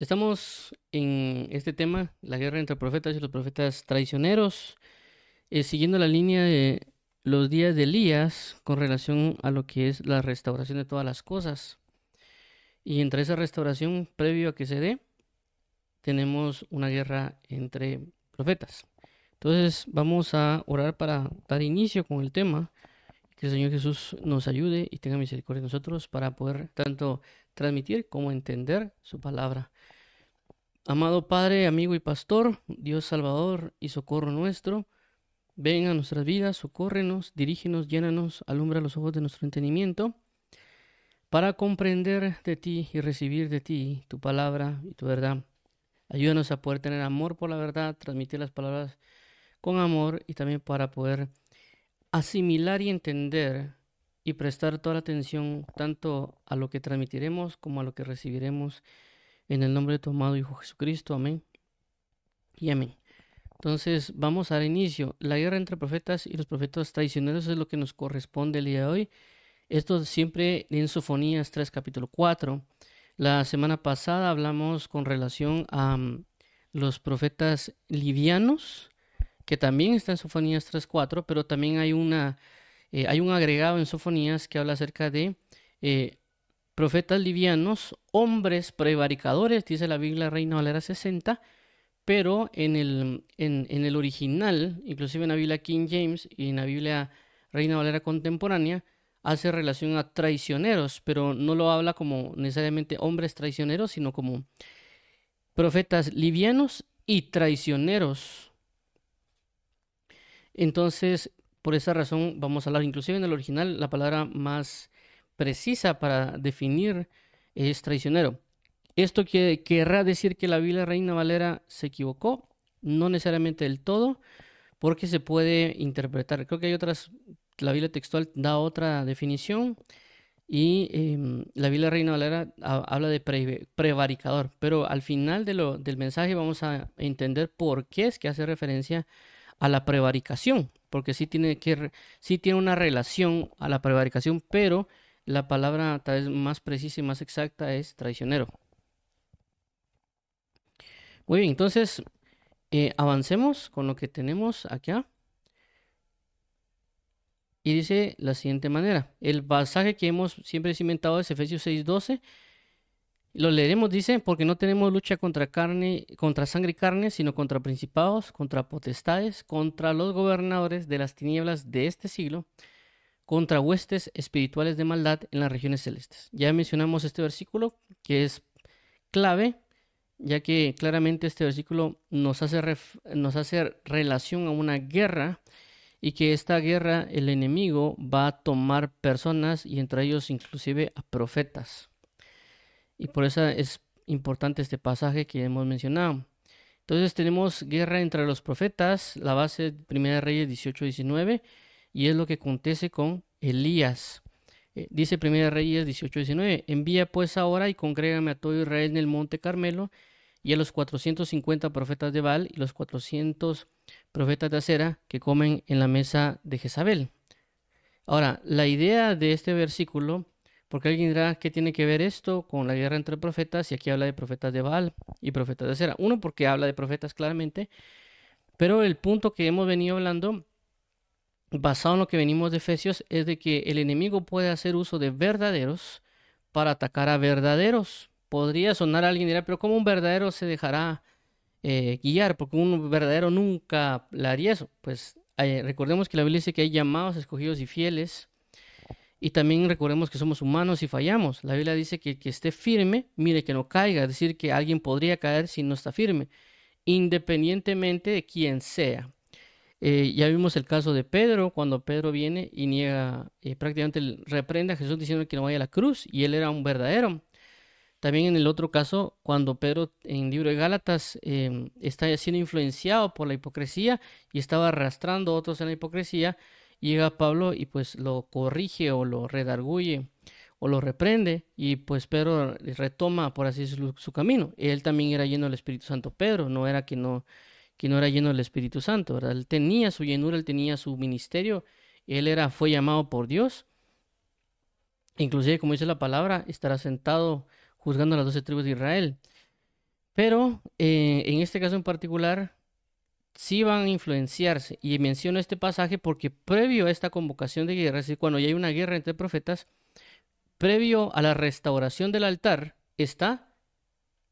Estamos en este tema, la guerra entre profetas y los profetas traicioneros, siguiendo la línea de los días de Elías con relación a lo que es la restauración de todas las cosas. Y entre esa restauración, previo a que se dé, tenemos una guerra entre profetas. Entonces vamos a orar para dar inicio con el tema, que el Señor Jesús nos ayude y tenga misericordia de nosotros para poder tanto transmitir como entender su palabra. Amado Padre, amigo y pastor, Dios Salvador y socorro nuestro, ven a nuestras vidas, socórrenos, dirígenos, llénanos, alumbra los ojos de nuestro entendimiento, para comprender de ti y recibir de ti tu palabra y tu verdad. Ayúdanos a poder tener amor por la verdad, transmitir las palabras con amor y también para poder asimilar y entender y prestar toda la atención tanto a lo que transmitiremos como a lo que recibiremos en el nombre de tu amado Hijo Jesucristo. Amén y amén. Entonces, vamos a dar inicio. La guerra entre profetas y los profetas traicioneros es lo que nos corresponde el día de hoy. Esto siempre en Sofonías 3, capítulo 4. La semana pasada hablamos con relación a los profetas livianos, que también está en Sofonías 3:4, pero también hay un agregado en Sofonías que habla acerca de profetas livianos, hombres prevaricadores, dice la Biblia Reina Valera 60, pero en el original, inclusive en la Biblia King James y en la Biblia Reina Valera contemporánea, hace relación a traicioneros, pero no lo habla como necesariamente hombres traicioneros, sino como profetas livianos y traicioneros. Entonces, por esa razón vamos a hablar, inclusive en el original, la palabra más precisa para definir es traicionero. Esto querrá decir que la Biblia Reina Valera se equivocó, no necesariamente del todo, porque se puede interpretar. Creo que hay otras, la Biblia textual da otra definición y la Biblia Reina Valera habla de prevaricador, pero al final del mensaje vamos a entender por qué es que hace referencia a la prevaricación, porque sí tiene una relación a la prevaricación, pero la palabra tal vez más precisa y más exacta es traicionero. Muy bien, entonces avancemos con lo que tenemos acá. Y dice la siguiente manera. El pasaje que hemos siempre cimentado es Efesios 6:12. Lo leeremos, dice, porque no tenemos lucha contra sangre y carne, sino contra principados, contra potestades, contra los gobernadores de las tinieblas de este siglo, contra huestes espirituales de maldad en las regiones celestes. Ya mencionamos este versículo que es clave, ya que claramente este versículo nos hace relación a una guerra y que esta guerra el enemigo va a tomar personas y entre ellos inclusive a profetas. Y por eso es importante este pasaje que hemos mencionado. Entonces tenemos guerra entre los profetas, la base de 1 Reyes 18:19, y es lo que acontece con Elías. Dice 1 Reyes 18:19, envía pues ahora y congrégame a todo Israel en el monte Carmelo y a los 450 profetas de Baal y los 400 profetas de Acera que comen en la mesa de Jezabel. Ahora, la idea de este versículo, porque alguien dirá, ¿qué tiene que ver esto con la guerra entre profetas? Y aquí habla de profetas de Baal y profetas de Acera. Uno, porque habla de profetas claramente, pero el punto que hemos venido hablando, basado en lo que venimos de Efesios, es de que el enemigo puede hacer uso de verdaderos para atacar a verdaderos. Podría sonar a alguien y dirá, pero ¿cómo un verdadero se dejará guiar? Porque un verdadero nunca le haría eso. Pues recordemos que la Biblia dice que hay llamados, escogidos y fieles. Y también recordemos que somos humanos y fallamos. La Biblia dice que el que esté firme, mire que no caiga. Es decir, que alguien podría caer si no está firme, independientemente de quién sea. Ya vimos el caso de Pedro, cuando Pedro viene y niega, prácticamente reprende a Jesús diciendo que no vaya a la cruz, y él era un verdadero. También en el otro caso, cuando Pedro en el libro de Gálatas está siendo influenciado por la hipocresía y estaba arrastrando a otros en la hipocresía, llega Pablo y pues lo corrige o lo redarguye o lo reprende y pues Pedro retoma, por así decirlo, su camino. Él también era lleno del Espíritu Santo. Pedro no era que no era lleno del Espíritu Santo, ¿verdad? Él tenía su llenura, él tenía su ministerio, fue llamado por Dios. Inclusive, como dice la palabra, estará sentado juzgando a las 12 tribus de Israel. Pero en este caso en particular, sí van a influenciarse. Y menciono este pasaje porque previo a esta convocación de guerra, es decir, cuando ya hay una guerra entre profetas, previo a la restauración del altar, está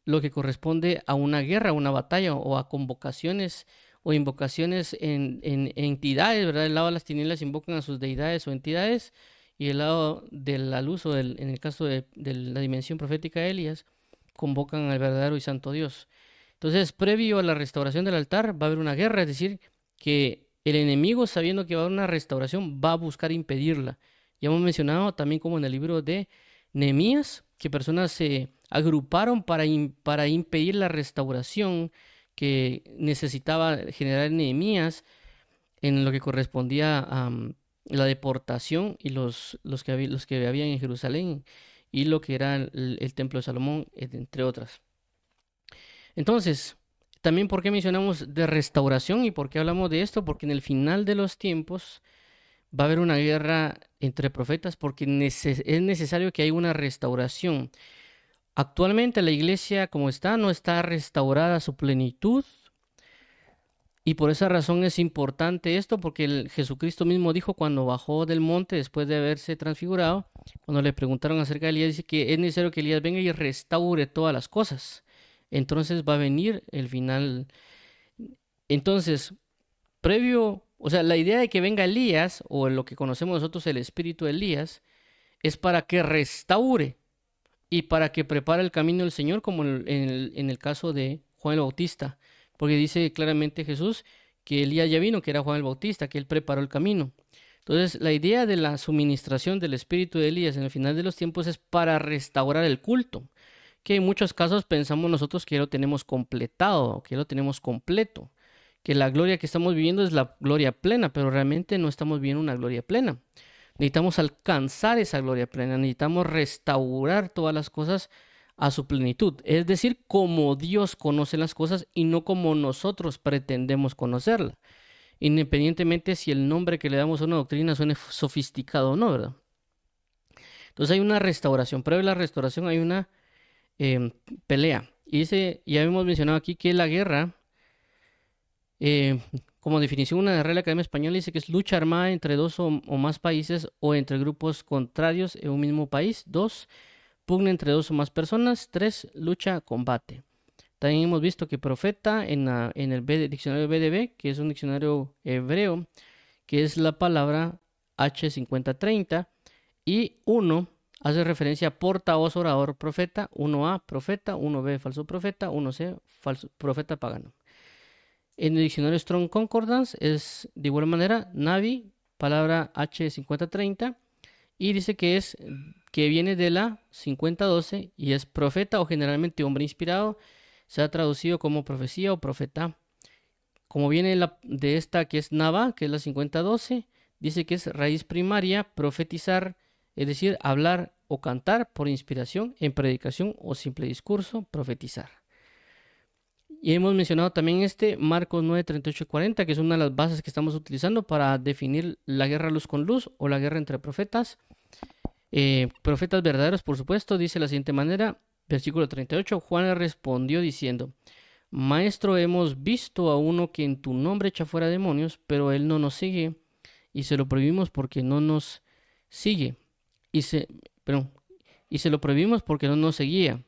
lo que corresponde a una guerra, a una batalla o a convocaciones o invocaciones en entidades, ¿verdad? El lado de las tinieblas invocan a sus deidades o entidades y el lado de la luz o en el caso de la dimensión profética de Elías, convocan al verdadero y santo Dios. Entonces, previo a la restauración del altar va a haber una guerra, es decir, que el enemigo, sabiendo que va a haber una restauración, va a buscar impedirla. Ya hemos mencionado también como en el libro de Nehemías, que personas se agruparon para impedir la restauración que necesitaba generar Nehemías en lo que correspondía a la deportación y los que habían en Jerusalén y lo que era el templo de Salomón, entre otras. Entonces, también por qué mencionamos de restauración y por qué hablamos de esto, porque en el final de los tiempos va a haber una guerra entre profetas porque es necesario que haya una restauración. Actualmente la iglesia como está no está restaurada a su plenitud y por esa razón es importante esto porque Jesucristo mismo dijo cuando bajó del monte después de haberse transfigurado, cuando le preguntaron acerca de Elías, dice que es necesario que Elías venga y restaure todas las cosas. Entonces va a venir el final. Entonces, previo, o sea, la idea de que venga Elías, o lo que conocemos nosotros el espíritu de Elías, es para que restaure y para que prepare el camino del Señor, como en el caso de Juan el Bautista, porque dice claramente Jesús que Elías ya vino, que era Juan el Bautista, que él preparó el camino. Entonces, la idea de la suministración del espíritu de Elías en el final de los tiempos es para restaurar el culto, que en muchos casos pensamos nosotros que ya lo tenemos completado, que ya lo tenemos completo, que la gloria que estamos viviendo es la gloria plena, pero realmente no estamos viviendo una gloria plena. Necesitamos alcanzar esa gloria plena, necesitamos restaurar todas las cosas a su plenitud, es decir, como Dios conoce las cosas y no como nosotros pretendemos conocerla, independientemente si el nombre que le damos a una doctrina suene sofisticado o no, ¿verdad? Entonces hay una restauración, previo a la restauración hay una pelea. Y ya hemos mencionado aquí que la guerra, como definición, una Real Academia Española dice que es lucha armada entre dos o más países o entre grupos contrarios en un mismo país. 2, pugna entre dos o más personas. 3, lucha, combate. También hemos visto que profeta en el diccionario BDB, que es un diccionario hebreo, que es la palabra H5030, y 1 hace referencia a portavoz, orador, profeta. 1A, profeta. 1B, falso profeta. 1C, falso profeta pagano. En el diccionario Strong Concordance es de igual manera Navi, palabra H5030, y dice que viene de la 5012 y es profeta o generalmente hombre inspirado. Se ha traducido como profecía o profeta. Como viene de esta que es Nava, que es la 5012, dice que es raíz primaria, profetizar, es decir, hablar o cantar por inspiración en predicación o simple discurso, profetizar. Y hemos mencionado también Marcos 9, 38 y 40, que es una de las bases que estamos utilizando para definir la guerra luz con luz o la guerra entre profetas. Profetas verdaderos, por supuesto, dice de la siguiente manera, versículo 38, Juan le respondió diciendo, Maestro, hemos visto a uno que en tu nombre echa fuera demonios, pero él no nos sigue y se lo prohibimos porque no nos sigue. Y se lo prohibimos porque no nos seguía.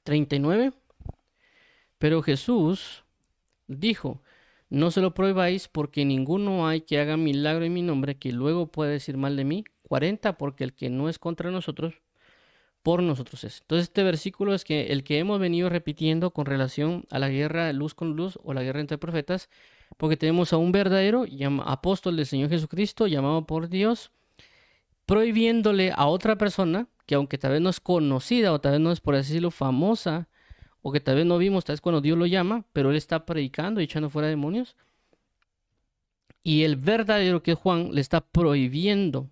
39. Pero Jesús dijo, no se lo prohibáis porque ninguno hay que haga milagro en mi nombre que luego pueda decir mal de mí. 40, porque el que no es contra nosotros, por nosotros es. Entonces este versículo es el que hemos venido repitiendo con relación a la guerra luz con luz o la guerra entre profetas, porque tenemos a un verdadero apóstol del Señor Jesucristo llamado por Dios, prohibiéndole a otra persona, que aunque tal vez no es conocida o tal vez no es por así decirlo famosa, o que tal vez no vimos, tal vez cuando Dios lo llama, pero él está predicando y echando fuera demonios. Y el verdadero, que es Juan, le está prohibiendo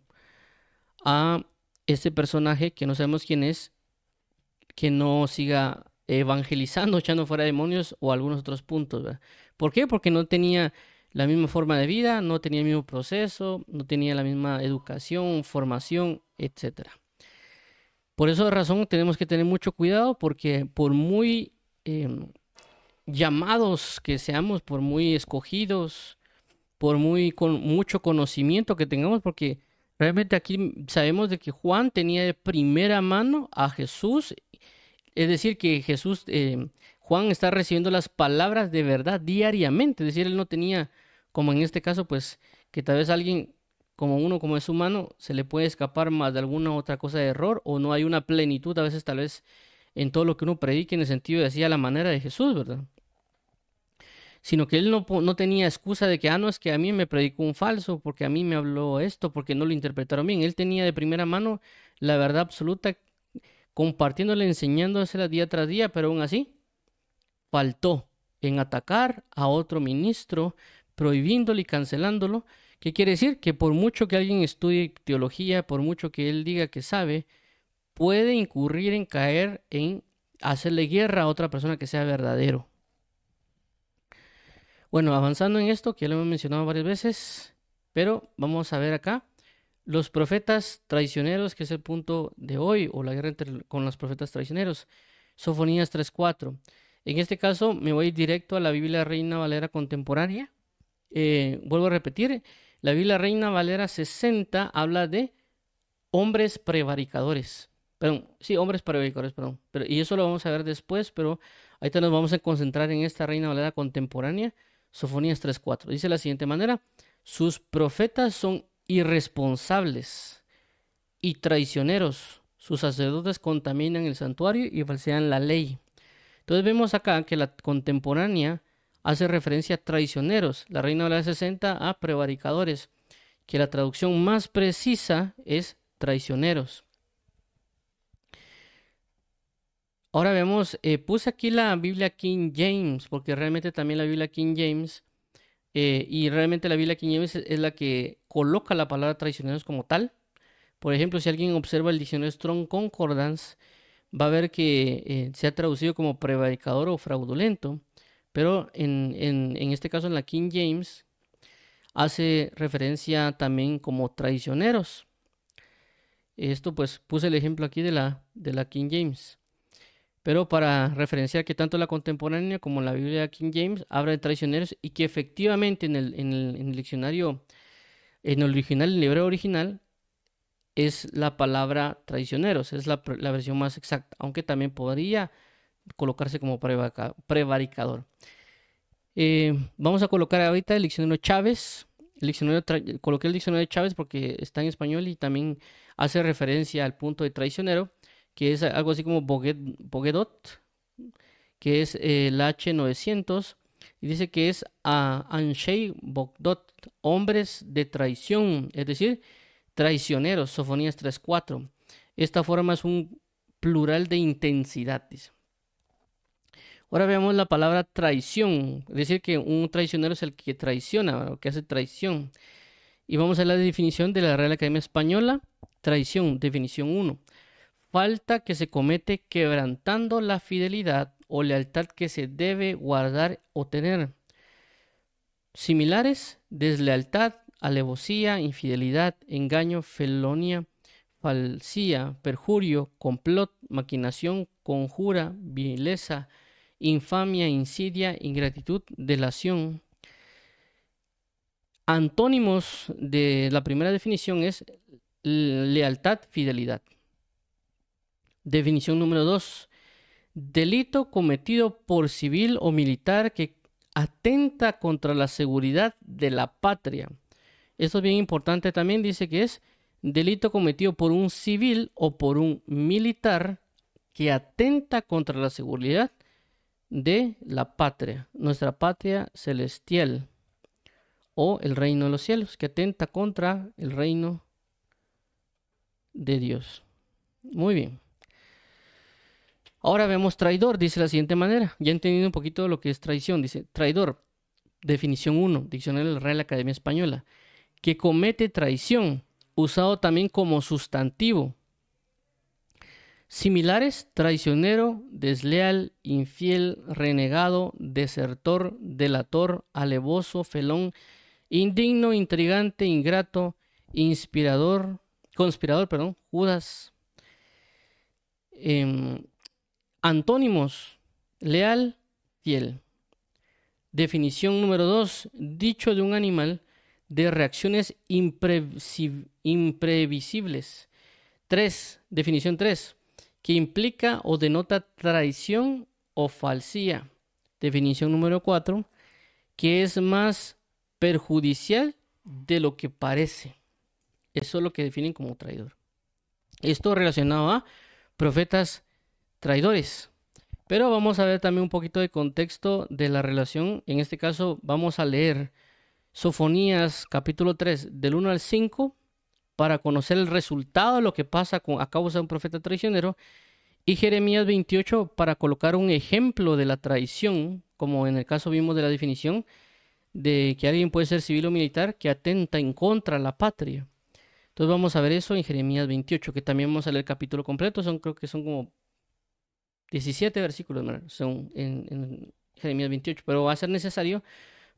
a este personaje, que no sabemos quién es, que no siga evangelizando, echando fuera demonios o algunos otros puntos, ¿verdad? ¿Por qué? Porque no tenía la misma forma de vida, no tenía el mismo proceso, no tenía la misma educación, formación, etcétera. Por esa razón tenemos que tener mucho cuidado porque por muy llamados que seamos, por muy escogidos, por muy con mucho conocimiento que tengamos, porque realmente aquí sabemos de que Juan tenía de primera mano a Jesús, es decir, que Jesús, Juan está recibiendo las palabras de verdad diariamente, es decir, él no tenía, como en este caso, pues, que tal vez alguien, como uno, como es humano, se le puede escapar más de alguna otra cosa de error, o no hay una plenitud, a veces tal vez en todo lo que uno predique, en el sentido de decir a la manera de Jesús, ¿verdad? Sino que él no tenía excusa de que, no, es que a mí me predicó un falso, porque a mí me habló esto, porque no lo interpretaron bien. Él tenía de primera mano la verdad absoluta, compartiéndola, enseñándosela día tras día, pero aún así faltó en atacar a otro ministro, prohibiéndolo y cancelándolo. ¿Qué quiere decir? Que por mucho que alguien estudie teología, por mucho que él diga que sabe, puede incurrir en caer en hacerle guerra a otra persona que sea verdadero. Bueno, avanzando en esto, que ya lo hemos mencionado varias veces, pero vamos a ver acá los profetas traicioneros, que es el punto de hoy, o la guerra con los profetas traicioneros. Sofonías 3:4. En este caso me voy directo a la Biblia Reina Valera contemporánea. Vuelvo a repetir, la Biblia Reina Valera 60 habla de hombres prevaricadores. Perdón, sí, hombres prevaricadores, perdón. Y eso lo vamos a ver después, pero ahorita nos vamos a concentrar en esta Reina Valera contemporánea. Sofonías 3:4. Dice de la siguiente manera: sus profetas son irresponsables y traicioneros. Sus sacerdotes contaminan el santuario y falsean la ley. Entonces vemos acá que la contemporánea hace referencia a traicioneros, la Reina Valera 60 a prevaricadores, que la traducción más precisa es traicioneros. Ahora vemos, puse aquí la Biblia King James, porque realmente también la Biblia King James, y realmente la Biblia King James es la que coloca la palabra traicioneros como tal. Por ejemplo, si alguien observa el diccionario Strong Concordance, va a ver que se ha traducido como prevaricador o fraudulento, pero en este caso en la King James hace referencia también como traicioneros. Esto pues puse el ejemplo aquí de la King James. Pero para referenciar que tanto la contemporánea como la Biblia King James habla de traicioneros, y que efectivamente en el diccionario, en el original, en el hebreo original, es la palabra traicioneros, es la versión más exacta, aunque también podría colocarse como prevaricador. Vamos a colocar ahorita el diccionario Chávez. Coloqué el diccionario de Chávez porque está en español y también hace referencia al punto de traicionero, que es algo así como Boguedot, que es el H900, y dice que es Anshei Bogdot, hombres de traición, es decir, traicioneros, Sofonías 3:4. Esta forma es un plural de intensidad, dice. Ahora veamos la palabra traición, es decir, que un traicionero es el que traiciona, o que hace traición. Y vamos a la definición de la Real Academia Española. Traición, definición 1. Falta que se comete quebrantando la fidelidad o lealtad que se debe guardar o tener. Similares: deslealtad, alevosía, infidelidad, engaño, felonía, falsía, perjurio, complot, maquinación, conjura, vileza, infamia, insidia, ingratitud, delación. Antónimos de la primera definición es lealtad, fidelidad. Definición número 2. Delito cometido por civil o militar que atenta contra la seguridad de la patria. Esto es bien importante también, dice que es delito cometido por un civil o por un militar que atenta contra la seguridad de la patria, nuestra patria celestial, o el reino de los cielos, que atenta contra el reino de Dios. Muy bien. Ahora vemos traidor, dice de la siguiente manera, ya entendiendo un poquito lo que es traición. Dice traidor, definición 1, diccionario de la Real Academia Española: que comete traición, usado también como sustantivo. Similares: traicionero, desleal, infiel, renegado, desertor, delator, alevoso, felón, indigno, intrigante, ingrato, conspirador, Judas. Antónimos leal, fiel. Definición número 2, dicho de un animal de reacciones imprevisibles. Definición 3, que implica o denota traición o falsía. Definición número 4, que es más perjudicial de lo que parece. Eso es lo que definen como traidor. Esto relacionado a profetas traidores. Pero vamos a ver también un poquito de contexto de la relación. En este caso vamos a leer Sofonías capítulo 3 del 1 al 5 para conocer el resultado de lo que pasa a causa de un profeta traicionero, y Jeremías 28 para colocar un ejemplo de la traición, como en el caso vimos de la definición de que alguien puede ser civil o militar que atenta en contra de la patria. Entonces vamos a ver eso en Jeremías 28, que también vamos a leer el capítulo completo. Creo que son como 17 versículos, son en Jeremías 28, pero va a ser necesario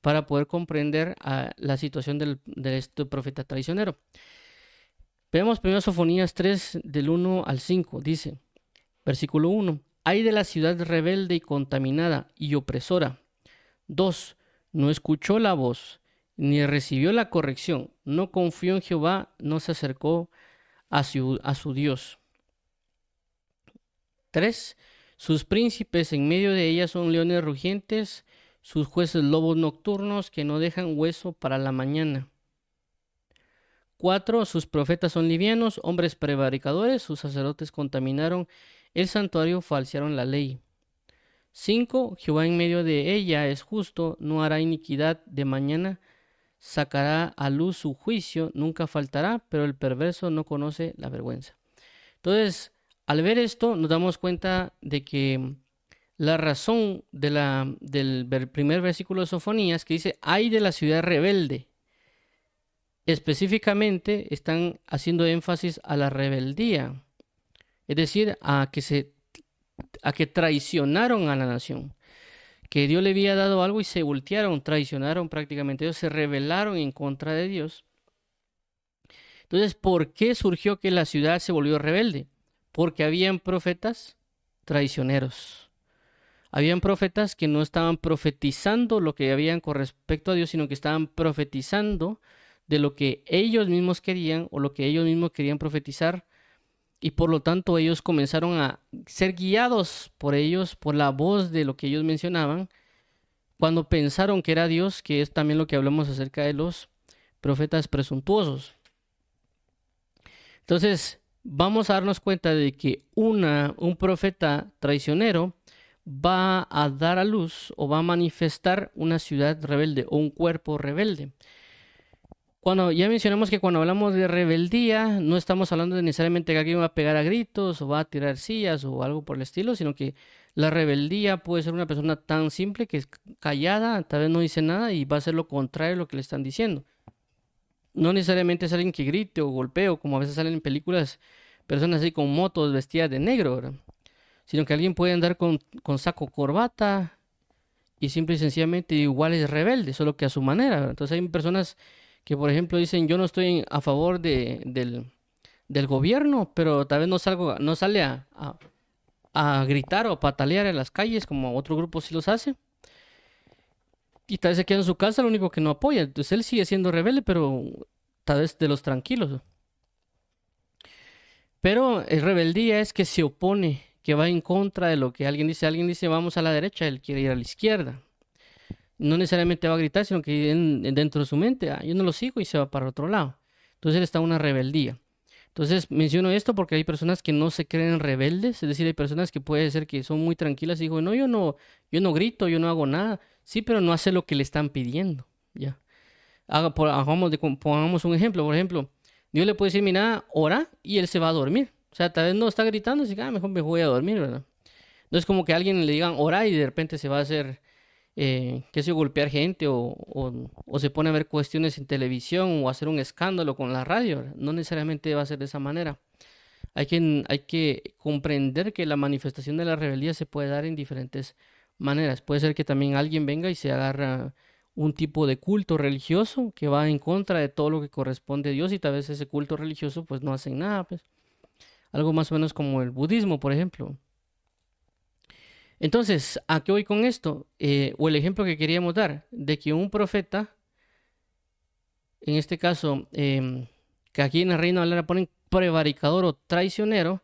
para poder comprender la situación de este profeta traicionero. Veamos primero Sofonías 3 del 1 al 5. Dice, versículo 1, ay de la ciudad rebelde y contaminada y opresora. 2, no escuchó la voz, ni recibió la corrección, no confió en Jehová, no se acercó a su Dios. 3, sus príncipes en medio de ella son leones rugientes, sus jueces lobos nocturnos que no dejan hueso para la mañana. 4, sus profetas son livianos, hombres prevaricadores, sus sacerdotes contaminaron el santuario, falsearon la ley. 5, Jehová en medio de ella es justo, no hará iniquidad de mañana, sacará a luz su juicio, nunca faltará, pero el perverso no conoce la vergüenza. Entonces, al ver esto, nos damos cuenta de que la razón del primer versículo de Sofonías, que dice, ay de la ciudad rebelde, específicamente están haciendo énfasis a la rebeldía, es decir, a que traicionaron a la nación, que Dios le había dado algo y se voltearon, traicionaron prácticamente, ellos se rebelaron en contra de Dios. Entonces, ¿por qué surgió que la ciudad se volvió rebelde? Porque habían profetas traicioneros. Habían profetas que no estaban profetizando lo que habían con respecto a Dios, sino que estaban profetizando de lo que ellos mismos querían o lo que ellos mismos querían profetizar, y por lo tanto ellos comenzaron a ser guiados por ellos, por la voz de lo que ellos mencionaban, cuando pensaron que era Dios, que es también lo que hablamos acerca de los profetas presuntuosos. Entonces, vamos a darnos cuenta de que un profeta traicionero va a dar a luz o va a manifestar una ciudad rebelde o un cuerpo rebelde. Ya mencionamos que cuando hablamos de rebeldía, no estamos hablando de necesariamente que alguien va a pegar a gritos o va a tirar sillas o algo por el estilo, sino que la rebeldía puede ser una persona tan simple que es callada, tal vez no dice nada y va a hacer lo contrario de lo que le están diciendo. No necesariamente es alguien que grite o golpee, o como a veces salen en películas, personas así con motos vestidas de negro, ¿verdad? Sino que alguien puede andar con saco, corbata y simple y sencillamente igual es rebelde, solo que a su manera, ¿verdad? Entonces hay personas que, por ejemplo, dicen yo no estoy a favor del gobierno, pero tal vez no sale a gritar o a patalear en las calles como otro grupo sí los hace. Y tal vez se queda en su casa, lo único que no apoya. Entonces él sigue siendo rebelde, pero tal vez de los tranquilos. Pero rebeldía es que se opone, que va en contra de lo que alguien dice. Alguien dice vamos a la derecha, él quiere ir a la izquierda. No necesariamente va a gritar, sino que dentro de su mente, yo no lo sigo, y se va para otro lado. Entonces él está en una rebeldía. Entonces menciono esto porque hay personas que no se creen rebeldes, es decir, hay personas que puede ser que son muy tranquilas y digo, no, yo no grito, yo no hago nada. Sí, pero no hace lo que le están pidiendo. Ya. Pongamos un ejemplo. Por ejemplo, Dios le puede decir, mira, ora, y él se va a dormir. O sea, tal vez no está gritando, así que mejor me voy a dormir, ¿verdad? No es como que a alguien le digan ora y de repente se va a hacer, qué sé yo, golpear gente o se pone a ver cuestiones en televisión o hacer un escándalo con la radio, ¿verdad? No necesariamente va a ser de esa manera. Hay que comprender que la manifestación de la rebeldía se puede dar en diferentes maneras. Puede ser que también alguien venga y se agarra un tipo de culto religioso que va en contra de todo lo que corresponde a Dios, y tal vez ese culto religioso pues no hacen nada, pues. Algo más o menos como el budismo, por ejemplo. Entonces, ¿a qué voy con esto? O el ejemplo que queríamos dar, de que un profeta, en este caso, que aquí en la Reina Valera ponen prevaricador o traicionero,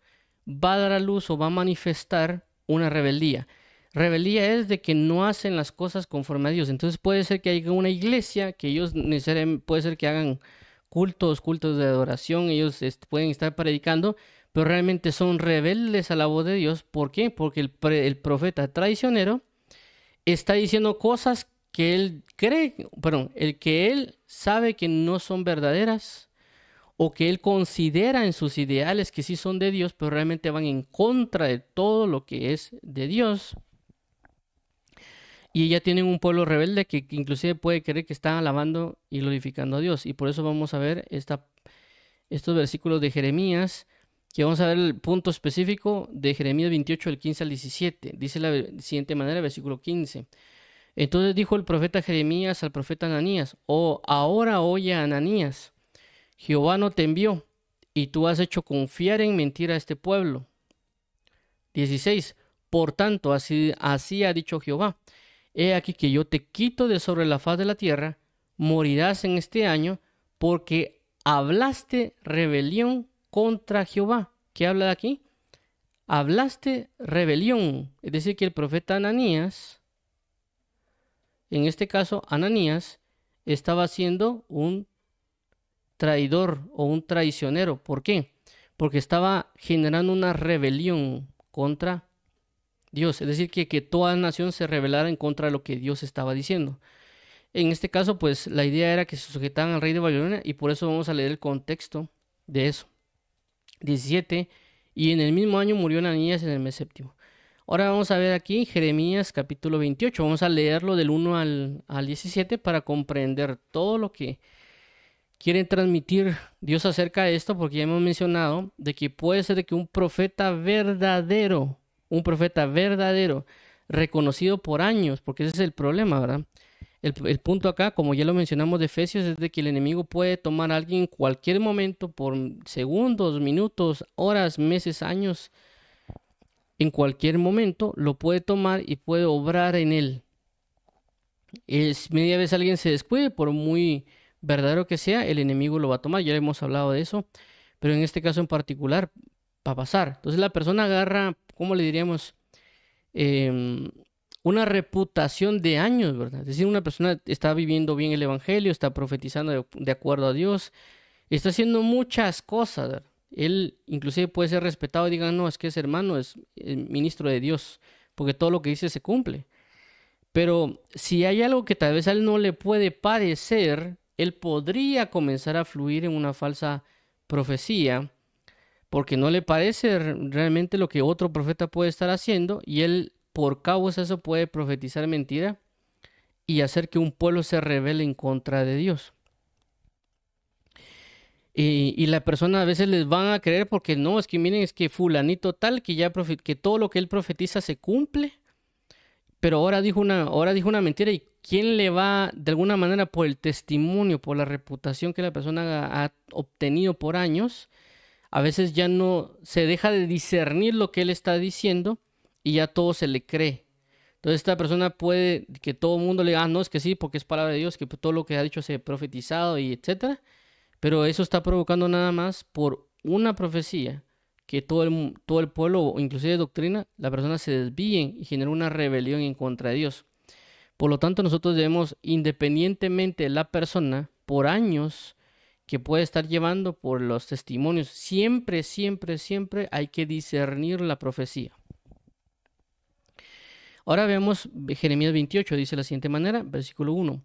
va a dar a luz o va a manifestar una rebeldía. Rebeldía es de que no hacen las cosas conforme a Dios. Entonces puede ser que haya una iglesia que ellos necesariamente, puede ser que hagan cultos de adoración, ellos pueden estar predicando, pero realmente son rebeldes a la voz de Dios. ¿Por qué? Porque el profeta traicionero está diciendo cosas que él cree, perdón, el que él sabe que no son verdaderas o que él considera en sus ideales que sí son de Dios, pero realmente van en contra de todo lo que es de Dios. Y ya tienen un pueblo rebelde que inclusive puede creer que está alabando y glorificando a Dios. Y por eso vamos a ver estos versículos de Jeremías, que vamos a ver el punto específico de Jeremías 28, del 15 al 17. Dice la siguiente manera, versículo 15. Entonces dijo el profeta Jeremías al profeta Ananías: Oh, ahora oye, Ananías, Jehová no te envió, y tú has hecho confiar en mentira a este pueblo. 16. Por tanto, así ha dicho Jehová: He aquí que yo te quito de sobre la faz de la tierra, morirás en este año, porque hablaste rebelión contra Jehová. ¿Qué habla de aquí? Hablaste rebelión. Es decir, que el profeta Ananías, en este caso Ananías, estaba siendo un traidor o un traicionero. ¿Por qué? Porque estaba generando una rebelión contra Dios. Es decir, que toda nación se rebelara en contra de lo que Dios estaba diciendo. En este caso, pues la idea era que se sujetaban al rey de Babilonia, y por eso vamos a leer el contexto de eso. 17. Y en el mismo año murió Ananías en el mes séptimo. Ahora vamos a ver aquí Jeremías capítulo 28. Vamos a leerlo del 1 al 17 para comprender todo lo que quiere transmitir Dios acerca de esto, porque ya hemos mencionado de que puede ser de que un profeta verdadero, reconocido por años, porque ese es el problema, ¿verdad? El punto acá, como ya lo mencionamos de Efesios, es de que el enemigo puede tomar a alguien en cualquier momento, por segundos, minutos, horas, meses, años, en cualquier momento lo puede tomar y puede obrar en él. Es media vez alguien se descuide, por muy verdadero que sea, el enemigo lo va a tomar. Ya hemos hablado de eso, pero en este caso en particular va a pasar. Entonces la persona agarra, ¿cómo le diríamos? Una reputación de años, ¿verdad? Es decir, una persona está viviendo bien el evangelio, está profetizando de acuerdo a Dios, está haciendo muchas cosas, ¿verdad? Él inclusive puede ser respetado y digan: no, es que ese hermano es el ministro de Dios, porque todo lo que dice se cumple. Pero si hay algo que tal vez a él no le puede parecer, él podría comenzar a fluir en una falsa profecía, porque no le parece realmente lo que otro profeta puede estar haciendo, y él por causa de eso puede profetizar mentira y hacer que un pueblo se rebele en contra de Dios. Y la persona a veces les van a creer porque no, es que miren, es que fulanito tal, que todo lo que él profetiza se cumple, pero ahora dijo una mentira. ¿Y quién le va, de alguna manera, por el testimonio, por la reputación que la persona ha obtenido por años, a veces ya no se deja de discernir lo que él está diciendo y ya todo se le cree? Entonces esta persona puede que todo el mundo le diga: no, es que sí, porque es palabra de Dios, que todo lo que ha dicho se ha profetizado y etcétera. Pero eso está provocando nada más por una profecía, que todo el pueblo, o inclusive doctrina, la persona se desvíen y genera una rebelión en contra de Dios. Por lo tanto, nosotros debemos, independientemente de la persona, por años que puede estar llevando, por los testimonios, siempre, siempre, siempre hay que discernir la profecía. Ahora veamos Jeremías 28, dice de la siguiente manera, versículo 1.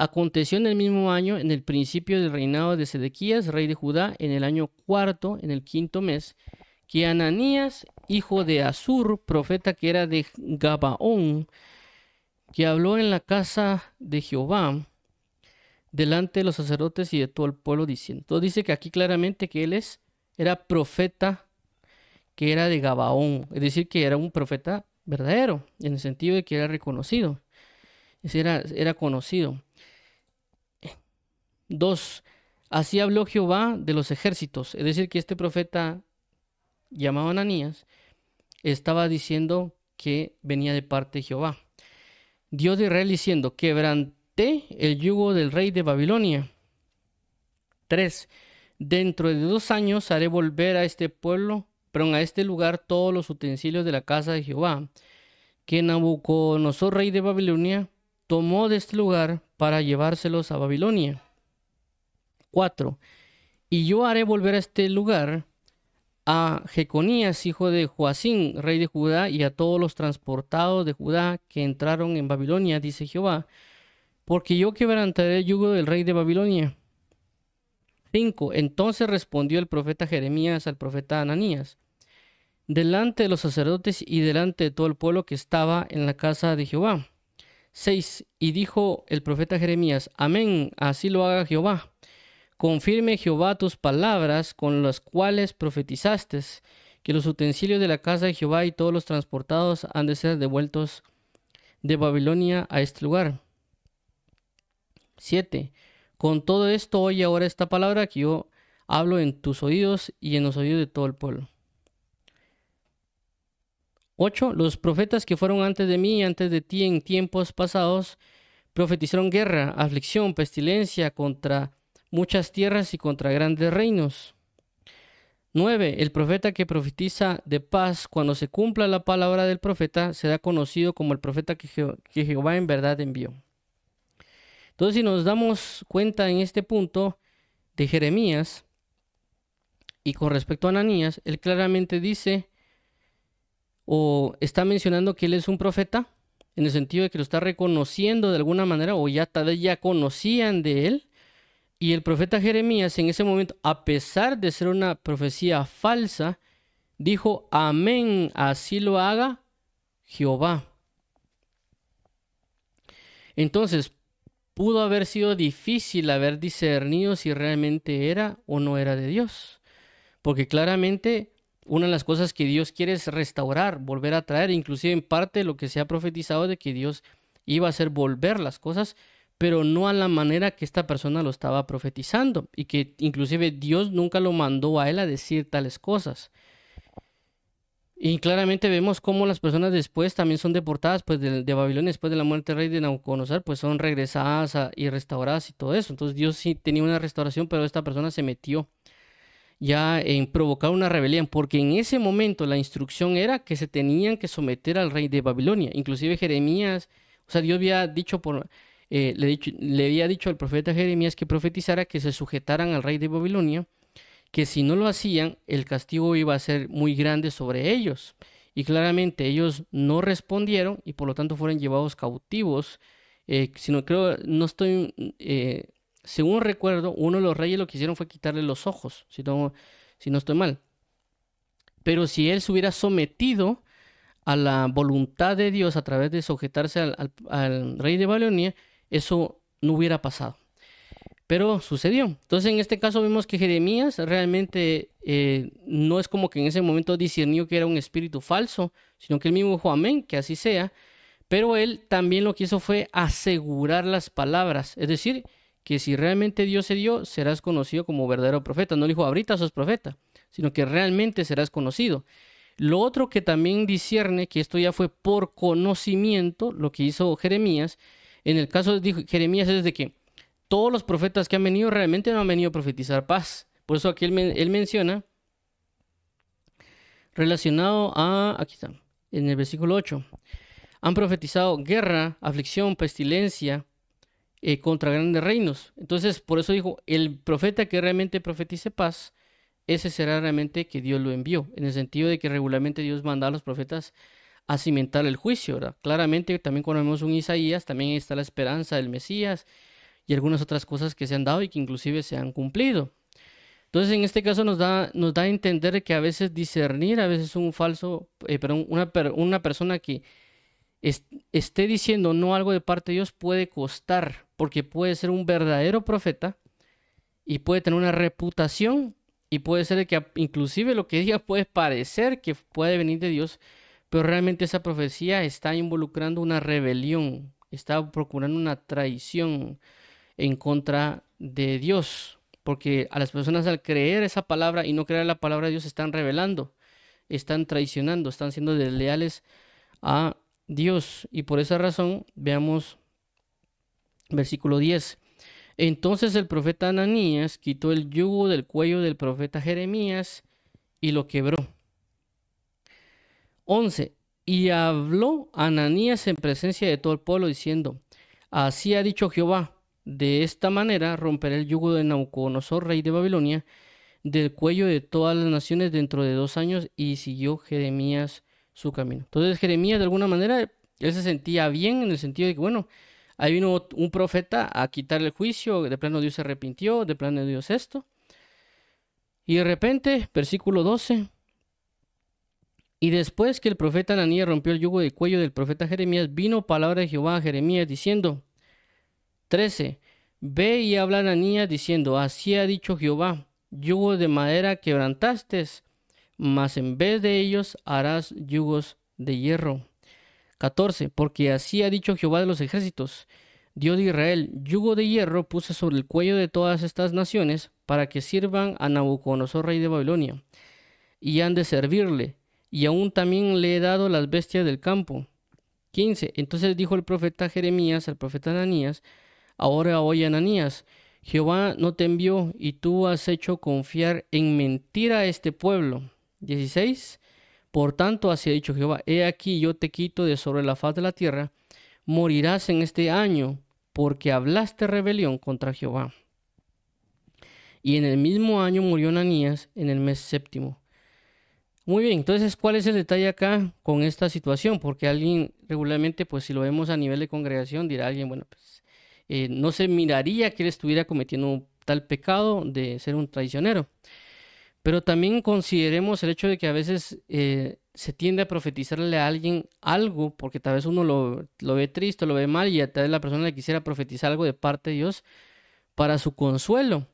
Aconteció en el mismo año, en el principio del reinado de Sedequías, rey de Judá, en el año cuarto, en el quinto mes, que Ananías, hijo de Azur, profeta que era de Gabaón, que habló en la casa de Jehová, delante de los sacerdotes y de todo el pueblo, diciendo. Entonces dice que aquí claramente que era profeta que era de Gabaón, es decir, que era un profeta verdadero, en el sentido de que era reconocido, era conocido. 2. Así habló Jehová de los ejércitos, es decir, que este profeta llamado Ananías estaba diciendo que venía de parte de Jehová. Dios de Israel diciendo, quebranté el yugo del rey de Babilonia. 3. Dentro de 2 años haré volver a este pueblo, perdón, a este lugar todos los utensilios de la casa de Jehová, que Nabucodonosor, rey de Babilonia, tomó de este lugar para llevárselos a Babilonia. 4. Y yo haré volver a este lugar a Jeconías, hijo de Joacim, rey de Judá, y a todos los transportados de Judá que entraron en Babilonia, dice Jehová, porque yo quebrantaré el yugo del rey de Babilonia. 5. Entonces respondió el profeta Jeremías al profeta Ananías, delante de los sacerdotes y delante de todo el pueblo que estaba en la casa de Jehová. 6. Y dijo el profeta Jeremías, amén, así lo haga Jehová. Confirme Jehová tus palabras con las cuales profetizaste, que los utensilios de la casa de Jehová y todos los transportados han de ser devueltos de Babilonia a este lugar. 7. Con todo esto, oye ahora esta palabra que yo hablo en tus oídos y en los oídos de todo el pueblo. 8. Los profetas que fueron antes de mí y antes de ti en tiempos pasados profetizaron guerra, aflicción, pestilencia contra muchas tierras y contra grandes reinos. 9. El profeta que profetiza de paz, cuando se cumpla la palabra del profeta, será conocido como el profeta que Jehová en verdad envió. Entonces, si nos damos cuenta en este punto de Jeremías y con respecto a Ananías, él claramente dice o está mencionando que él es un profeta, en el sentido de que lo está reconociendo de alguna manera, o ya tal vez ya conocían de él. Y el profeta Jeremías en ese momento, a pesar de ser una profecía falsa, dijo, amén, así lo haga Jehová. Entonces, pudo haber sido difícil haber discernido si realmente era o no era de Dios. Porque claramente una de las cosas que Dios quiere es restaurar, volver a traer, inclusive en parte lo que se ha profetizado de que Dios iba a hacer volver las cosas, pero no a la manera que esta persona lo estaba profetizando, y que inclusive Dios nunca lo mandó a él a decir tales cosas. Y claramente vemos cómo las personas después también son deportadas pues de Babilonia, después de la muerte del rey de Nabucodonosor, pues son regresadas y restauradas y todo eso. Entonces Dios sí tenía una restauración, pero esta persona se metió ya en provocar una rebelión, porque en ese momento la instrucción era que se tenían que someter al rey de Babilonia. Inclusive Jeremías, o sea, Dios había dicho le había dicho al profeta Jeremías que profetizara que se sujetaran al rey de Babilonia, que si no lo hacían, el castigo iba a ser muy grande sobre ellos. Y claramente ellos no respondieron y por lo tanto fueron llevados cautivos. Según recuerdo, uno de los reyes lo que hicieron fue quitarle los ojos, si no estoy mal. Pero si él se hubiera sometido a la voluntad de Dios a través de sujetarse al rey de Babilonia, eso no hubiera pasado. Pero sucedió. Entonces en este caso vemos que Jeremías realmente no es como que en ese momento discernió que era un espíritu falso, sino que él mismo dijo amén, que así sea. Pero él también lo que hizo fue asegurar las palabras. Es decir, que si realmente Dios se dio, serás conocido como verdadero profeta. No dijo ahorita sos profeta, sino que realmente serás conocido. Lo otro que también discierne, que esto ya fue por conocimiento, lo que hizo Jeremías, en el caso de Jeremías es de que todos los profetas que han venido realmente no han venido a profetizar paz. Por eso aquí él menciona, relacionado aquí está, en el versículo 8, han profetizado guerra, aflicción, pestilencia contra grandes reinos. Entonces, por eso dijo, el profeta que realmente profetice paz, ese será realmente que Dios lo envió, en el sentido de que regularmente Dios manda a los profetas a cimentar el juicio, ¿verdad? Claramente también cuando vemos un Isaías, también está la esperanza del Mesías y algunas otras cosas que se han dado y que inclusive se han cumplido. Entonces, en este caso nos da a entender que a veces discernir, a veces una persona que esté diciendo no algo de parte de Dios puede costar, porque puede ser un verdadero profeta y puede tener una reputación y puede ser que inclusive lo que diga puede parecer que puede venir de Dios, pero realmente esa profecía está involucrando una rebelión, está procurando una traición en contra de Dios, porque a las personas al creer esa palabra y no creer la palabra de Dios están rebelando, están traicionando, están siendo desleales a Dios. Y por esa razón, veamos versículo 10. Entonces el profeta Ananías quitó el yugo del cuello del profeta Jeremías y lo quebró. 11. Y habló Ananías en presencia de todo el pueblo diciendo, así ha dicho Jehová, de esta manera romperé el yugo de Nabucodonosor, rey de Babilonia, del cuello de todas las naciones dentro de 2 años. Y siguió Jeremías su camino. Entonces Jeremías de alguna manera, él se sentía bien en el sentido de que, bueno, ahí vino un profeta a quitar el juicio, de plano Dios se arrepintió, de plano Dios esto. Y de repente, versículo 12, y después que el profeta Ananías rompió el yugo del cuello del profeta Jeremías, vino palabra de Jehová a Jeremías diciendo, 13, ve y habla a Ananías diciendo, así ha dicho Jehová, yugo de madera quebrantaste, mas en vez de ellos harás yugos de hierro. 14, porque así ha dicho Jehová de los ejércitos, Dios de Israel, yugo de hierro puse sobre el cuello de todas estas naciones para que sirvan a Nabucodonosor, rey de Babilonia, y han de servirle, y aún también le he dado las bestias del campo. 15, entonces dijo el profeta Jeremías al profeta Ananías, ahora oye Ananías, Jehová no te envió y tú has hecho confiar en mentira a este pueblo. 16, por tanto así ha dicho Jehová, he aquí yo te quito de sobre la faz de la tierra, morirás en este año, porque hablaste rebelión contra Jehová. Y en el mismo año murió Ananías en el mes séptimo. Muy bien, entonces, ¿cuál es el detalle acá con esta situación? Porque alguien regularmente, pues si lo vemos a nivel de congregación, dirá alguien, bueno, pues no se miraría que él estuviera cometiendo tal pecado de ser un traicionero. Pero también consideremos el hecho de que a veces se tiende a profetizarle a alguien algo, porque tal vez uno lo ve triste, lo ve mal, y tal vez la persona le quisiera profetizar algo de parte de Dios para su consuelo.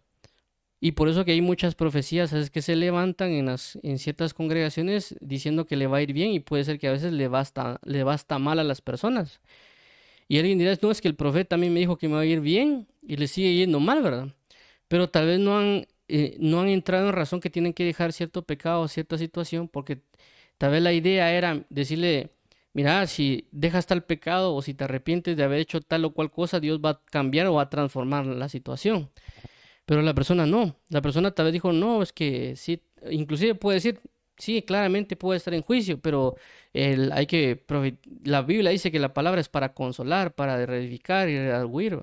Y por eso que hay muchas profecías, es que se levantan en ciertas congregaciones diciendo que le va a ir bien, y puede ser que a veces le va hasta mal a las personas. Y alguien dirá, no, es que el profeta también me dijo que me va a ir bien y le sigue yendo mal, ¿verdad? Pero tal vez no han entrado en razón que tienen que dejar cierto pecado o cierta situación, porque tal vez la idea era decirle, mira, si dejas tal pecado o si te arrepientes de haber hecho tal o cual cosa, Dios va a cambiar o va a transformar la situación. Pero la persona no, la persona tal vez dijo, no, es que sí, inclusive puede decir, sí, claramente puede estar en juicio, pero la Biblia dice que la palabra es para consolar, para reedificar y redarguir,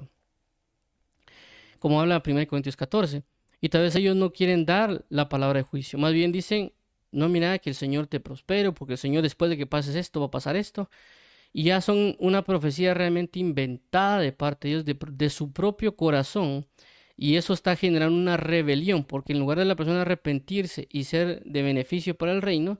como habla 1 Corintios 14. Y tal vez ellos no quieren dar la palabra de juicio, más bien dicen, no, mira, que el Señor te prospere, porque el Señor después de que pases esto va a pasar esto. Y ya son una profecía realmente inventada de parte de Dios, de su propio corazón. Y eso está generando una rebelión, porque en lugar de la persona arrepentirse y ser de beneficio para el reino,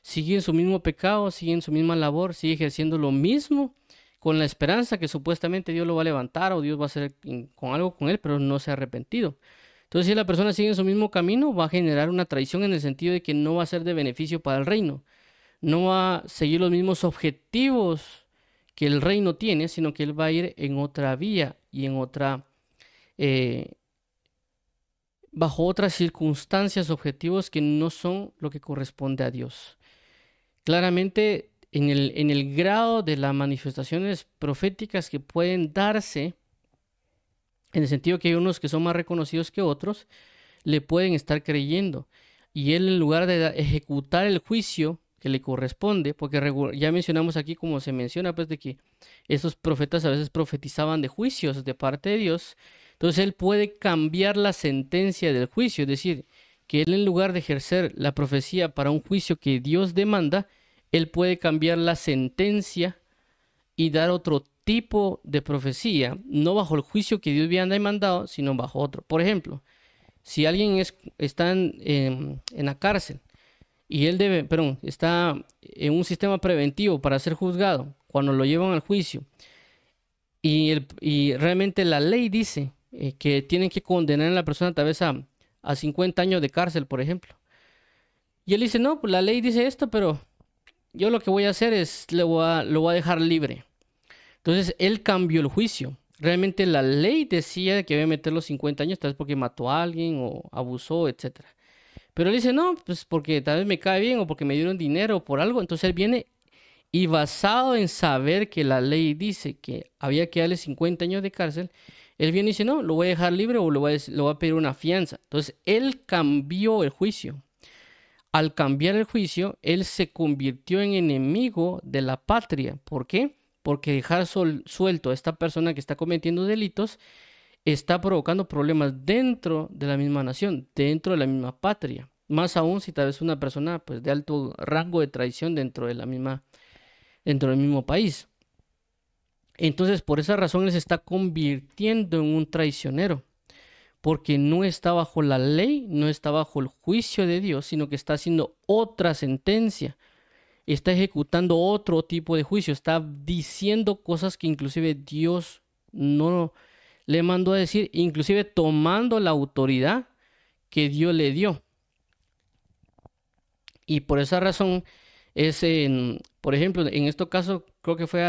sigue en su mismo pecado, sigue en su misma labor, sigue ejerciendo lo mismo, con la esperanza que supuestamente Dios lo va a levantar o Dios va a hacer con algo con él, pero no se ha arrepentido. Entonces, si la persona sigue en su mismo camino, va a generar una traición en el sentido de que no va a ser de beneficio para el reino, no va a seguir los mismos objetivos que el reino tiene, sino que él va a ir en otra vía y en otra bajo otras circunstancias, objetivos que no son lo que corresponde a Dios. Claramente, en el grado de las manifestaciones proféticas que pueden darse, en el sentido que hay unos que son más reconocidos que otros, le pueden estar creyendo. Y él, en lugar de ejecutar el juicio que le corresponde, porque ya mencionamos aquí, como se menciona, pues de que estos profetas a veces profetizaban de juicios de parte de Dios. Entonces él puede cambiar la sentencia del juicio, es decir, que él, en lugar de ejercer la profecía para un juicio que Dios demanda, él puede cambiar la sentencia y dar otro tipo de profecía, no bajo el juicio que Dios había demandado, sino bajo otro. Por ejemplo, si alguien está en la cárcel y él está en un sistema preventivo para ser juzgado, cuando lo llevan al juicio, y realmente la ley dice que tienen que condenar a la persona tal vez a 50 años de cárcel, por ejemplo. Y él dice, no, pues la ley dice esto, pero yo lo que voy a hacer es, lo voy a dejar libre. Entonces, él cambió el juicio. Realmente la ley decía que había que meter los 50 años, tal vez porque mató a alguien o abusó, etc. Pero él dice, no, pues porque tal vez me cae bien o porque me dieron dinero o por algo. Entonces él viene Y basado en saber que la ley dice que había que darle 50 años de cárcel, él viene y dice, no, lo voy a dejar libre o le voy a pedir una fianza. Entonces, él cambió el juicio. Al cambiar el juicio, él se convirtió en enemigo de la patria. ¿Por qué? Porque dejar suelto a esta persona que está cometiendo delitos está provocando problemas dentro de la misma nación, dentro de la misma patria. Más aún si tal vez una persona pues, de alto rango de traición dentro de dentro del mismo país. Entonces, por esa razón, él se está convirtiendo en un traicionero, porque no está bajo la ley, no está bajo el juicio de Dios, sino que está haciendo otra sentencia, está ejecutando otro tipo de juicio, está diciendo cosas que inclusive Dios no le mandó a decir, inclusive tomando la autoridad que Dios le dio. Y por esa razón por ejemplo, en este caso, creo que fue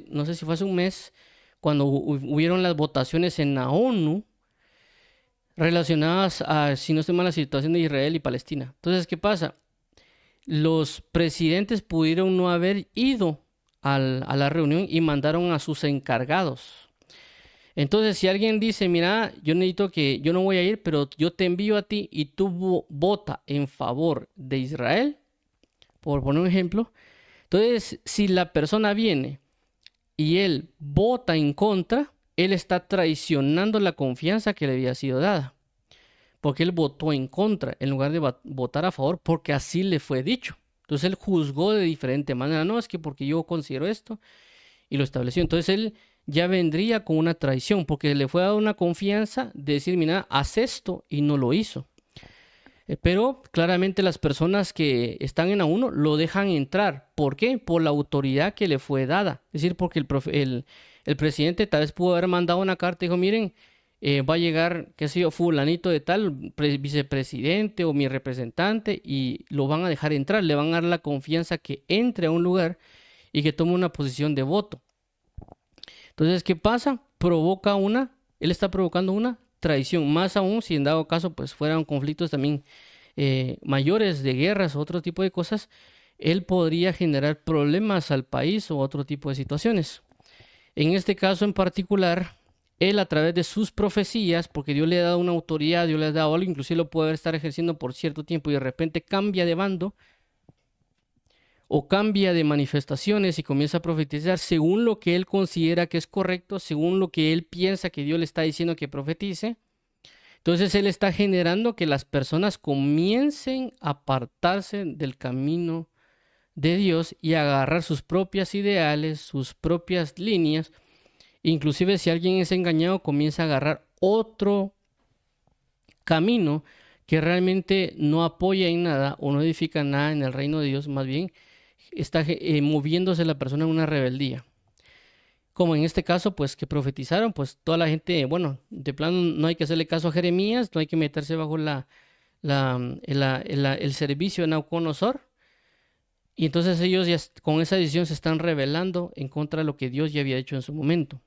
no sé si fue hace un mes, cuando hubieron las votaciones en la ONU relacionadas a, si no estoy mal, la situación de Israel y Palestina. Entonces, ¿qué pasa? Los presidentes pudieron no haber ido a la reunión y mandaron a sus encargados. Entonces, si alguien dice, mira, yo no voy a ir, pero yo te envío a ti y tú vota en favor de Israel, por poner un ejemplo. Entonces, si la persona viene y él vota en contra, él está traicionando la confianza que le había sido dada. Porque él votó en contra en lugar de votar a favor, porque así le fue dicho. Entonces él juzgó de diferente manera. No, es que porque yo considero esto y lo estableció. Entonces él ya vendría con una traición, porque le fue dada una confianza de decir, mira, haz esto, y no lo hizo. Pero claramente las personas que están en A1 lo dejan entrar. ¿Por qué? Por la autoridad que le fue dada. Es decir, porque el presidente tal vez pudo haber mandado una carta y dijo, miren, va a llegar, qué sé yo, fulanito de tal, vicepresidente o mi representante, y lo van a dejar entrar, le van a dar la confianza que entre a un lugar y que tome una posición de voto. Entonces, ¿qué pasa? Él está provocando una traición, más aún si en dado caso pues fueran conflictos también mayores de guerras o otro tipo de cosas, él podría generar problemas al país o otro tipo de situaciones. En este caso en particular, él a través de sus profecías, porque Dios le ha dado una autoridad, Dios le ha dado algo, inclusive lo puede estar ejerciendo por cierto tiempo y de repente cambia de bando o cambia de manifestaciones y comienza a profetizar según lo que él considera que es correcto, según lo que él piensa que Dios le está diciendo que profetice. Entonces él está generando que las personas comiencen a apartarse del camino de Dios y a agarrar sus propias ideales, sus propias líneas. Inclusive si alguien es engañado, comienza a agarrar otro camino que realmente no apoya en nada o no edifica nada en el reino de Dios, más bien está moviéndose la persona en una rebeldía. Como en este caso, pues que profetizaron, pues toda la gente, bueno, de plano no hay que hacerle caso a Jeremías, no hay que meterse bajo el servicio de Nabucodonosor. Y entonces ellos ya con esa decisión se están rebelando en contra de lo que Dios ya había hecho en su momento.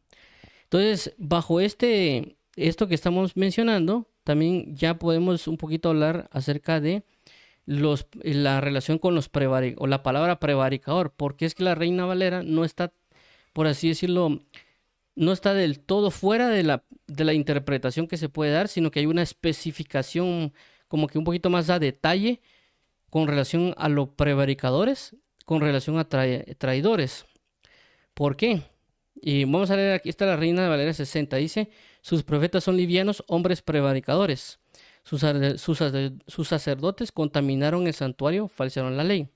Entonces, bajo esto que estamos mencionando, también ya podemos un poquito hablar acerca de la relación con o la palabra prevaricador, porque es que la Reina Valera no está, por así decirlo, no está del todo fuera de la interpretación que se puede dar, sino que hay una especificación como que un poquito más a detalle con relación a los prevaricadores, con relación a traidores. ¿Por qué? Y vamos a leer, aquí está la Reina Valera 60, dice, sus profetas son livianos, hombres prevaricadores. Sus sacerdotes contaminaron el santuario, falsearon la ley.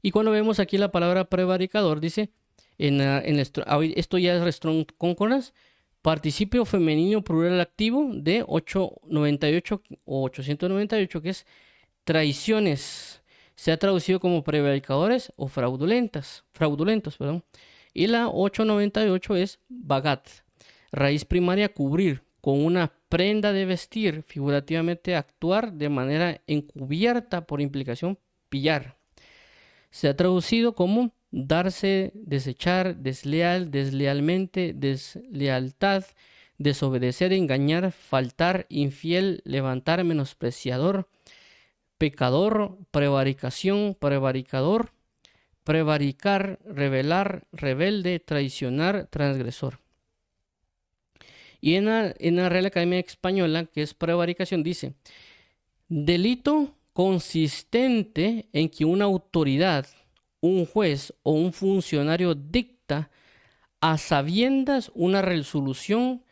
Y cuando vemos aquí la palabra prevaricador, dice, esto ya es Strong Concordance, participio femenino plural activo de 898 o 898, que es traiciones. Se ha traducido como prevaricadores o fraudulentos, perdón. Y la 898 es bagat, raíz primaria cubrir, con una prenda de vestir, figurativamente actuar de manera encubierta, por implicación pillar. Se ha traducido como darse, desechar, desleal, deslealmente, deslealtad, desobedecer, engañar, faltar, infiel, levantar, menospreciador, pecador, prevaricación, prevaricador, prevaricar, revelar, rebelde, traicionar, transgresor. Y en la Real Academia Española, que es prevaricación, dice, delito consistente en que una autoridad, un juez o un funcionario dicta a sabiendas una resolución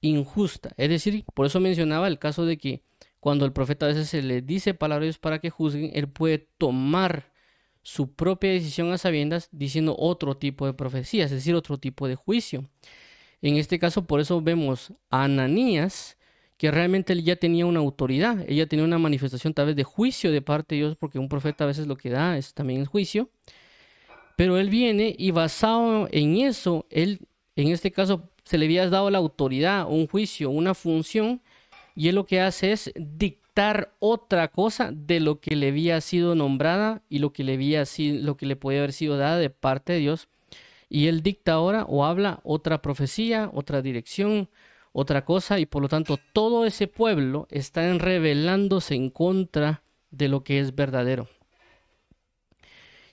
injusta. Es decir, por eso mencionaba el caso de que cuando el profeta a veces se le dice palabras de Dios para que juzguen, él puede tomar su propia decisión a sabiendas diciendo otro tipo de profecías, es decir, otro tipo de juicio. En este caso, por eso vemos a Ananías, que realmente él ya tenía una autoridad, ella tenía una manifestación tal vez de juicio de parte de Dios, porque un profeta a veces lo que da es también el juicio, pero él viene y basado en eso, él en este caso se le había dado la autoridad, un juicio, una función, y él lo que hace es dictar otra cosa de lo que le había sido nombrada y lo que le podía haber sido dada de parte de Dios. Y él dicta ahora o habla otra profecía, otra dirección, otra cosa, y por lo tanto todo ese pueblo está rebelándose en contra de lo que es verdadero.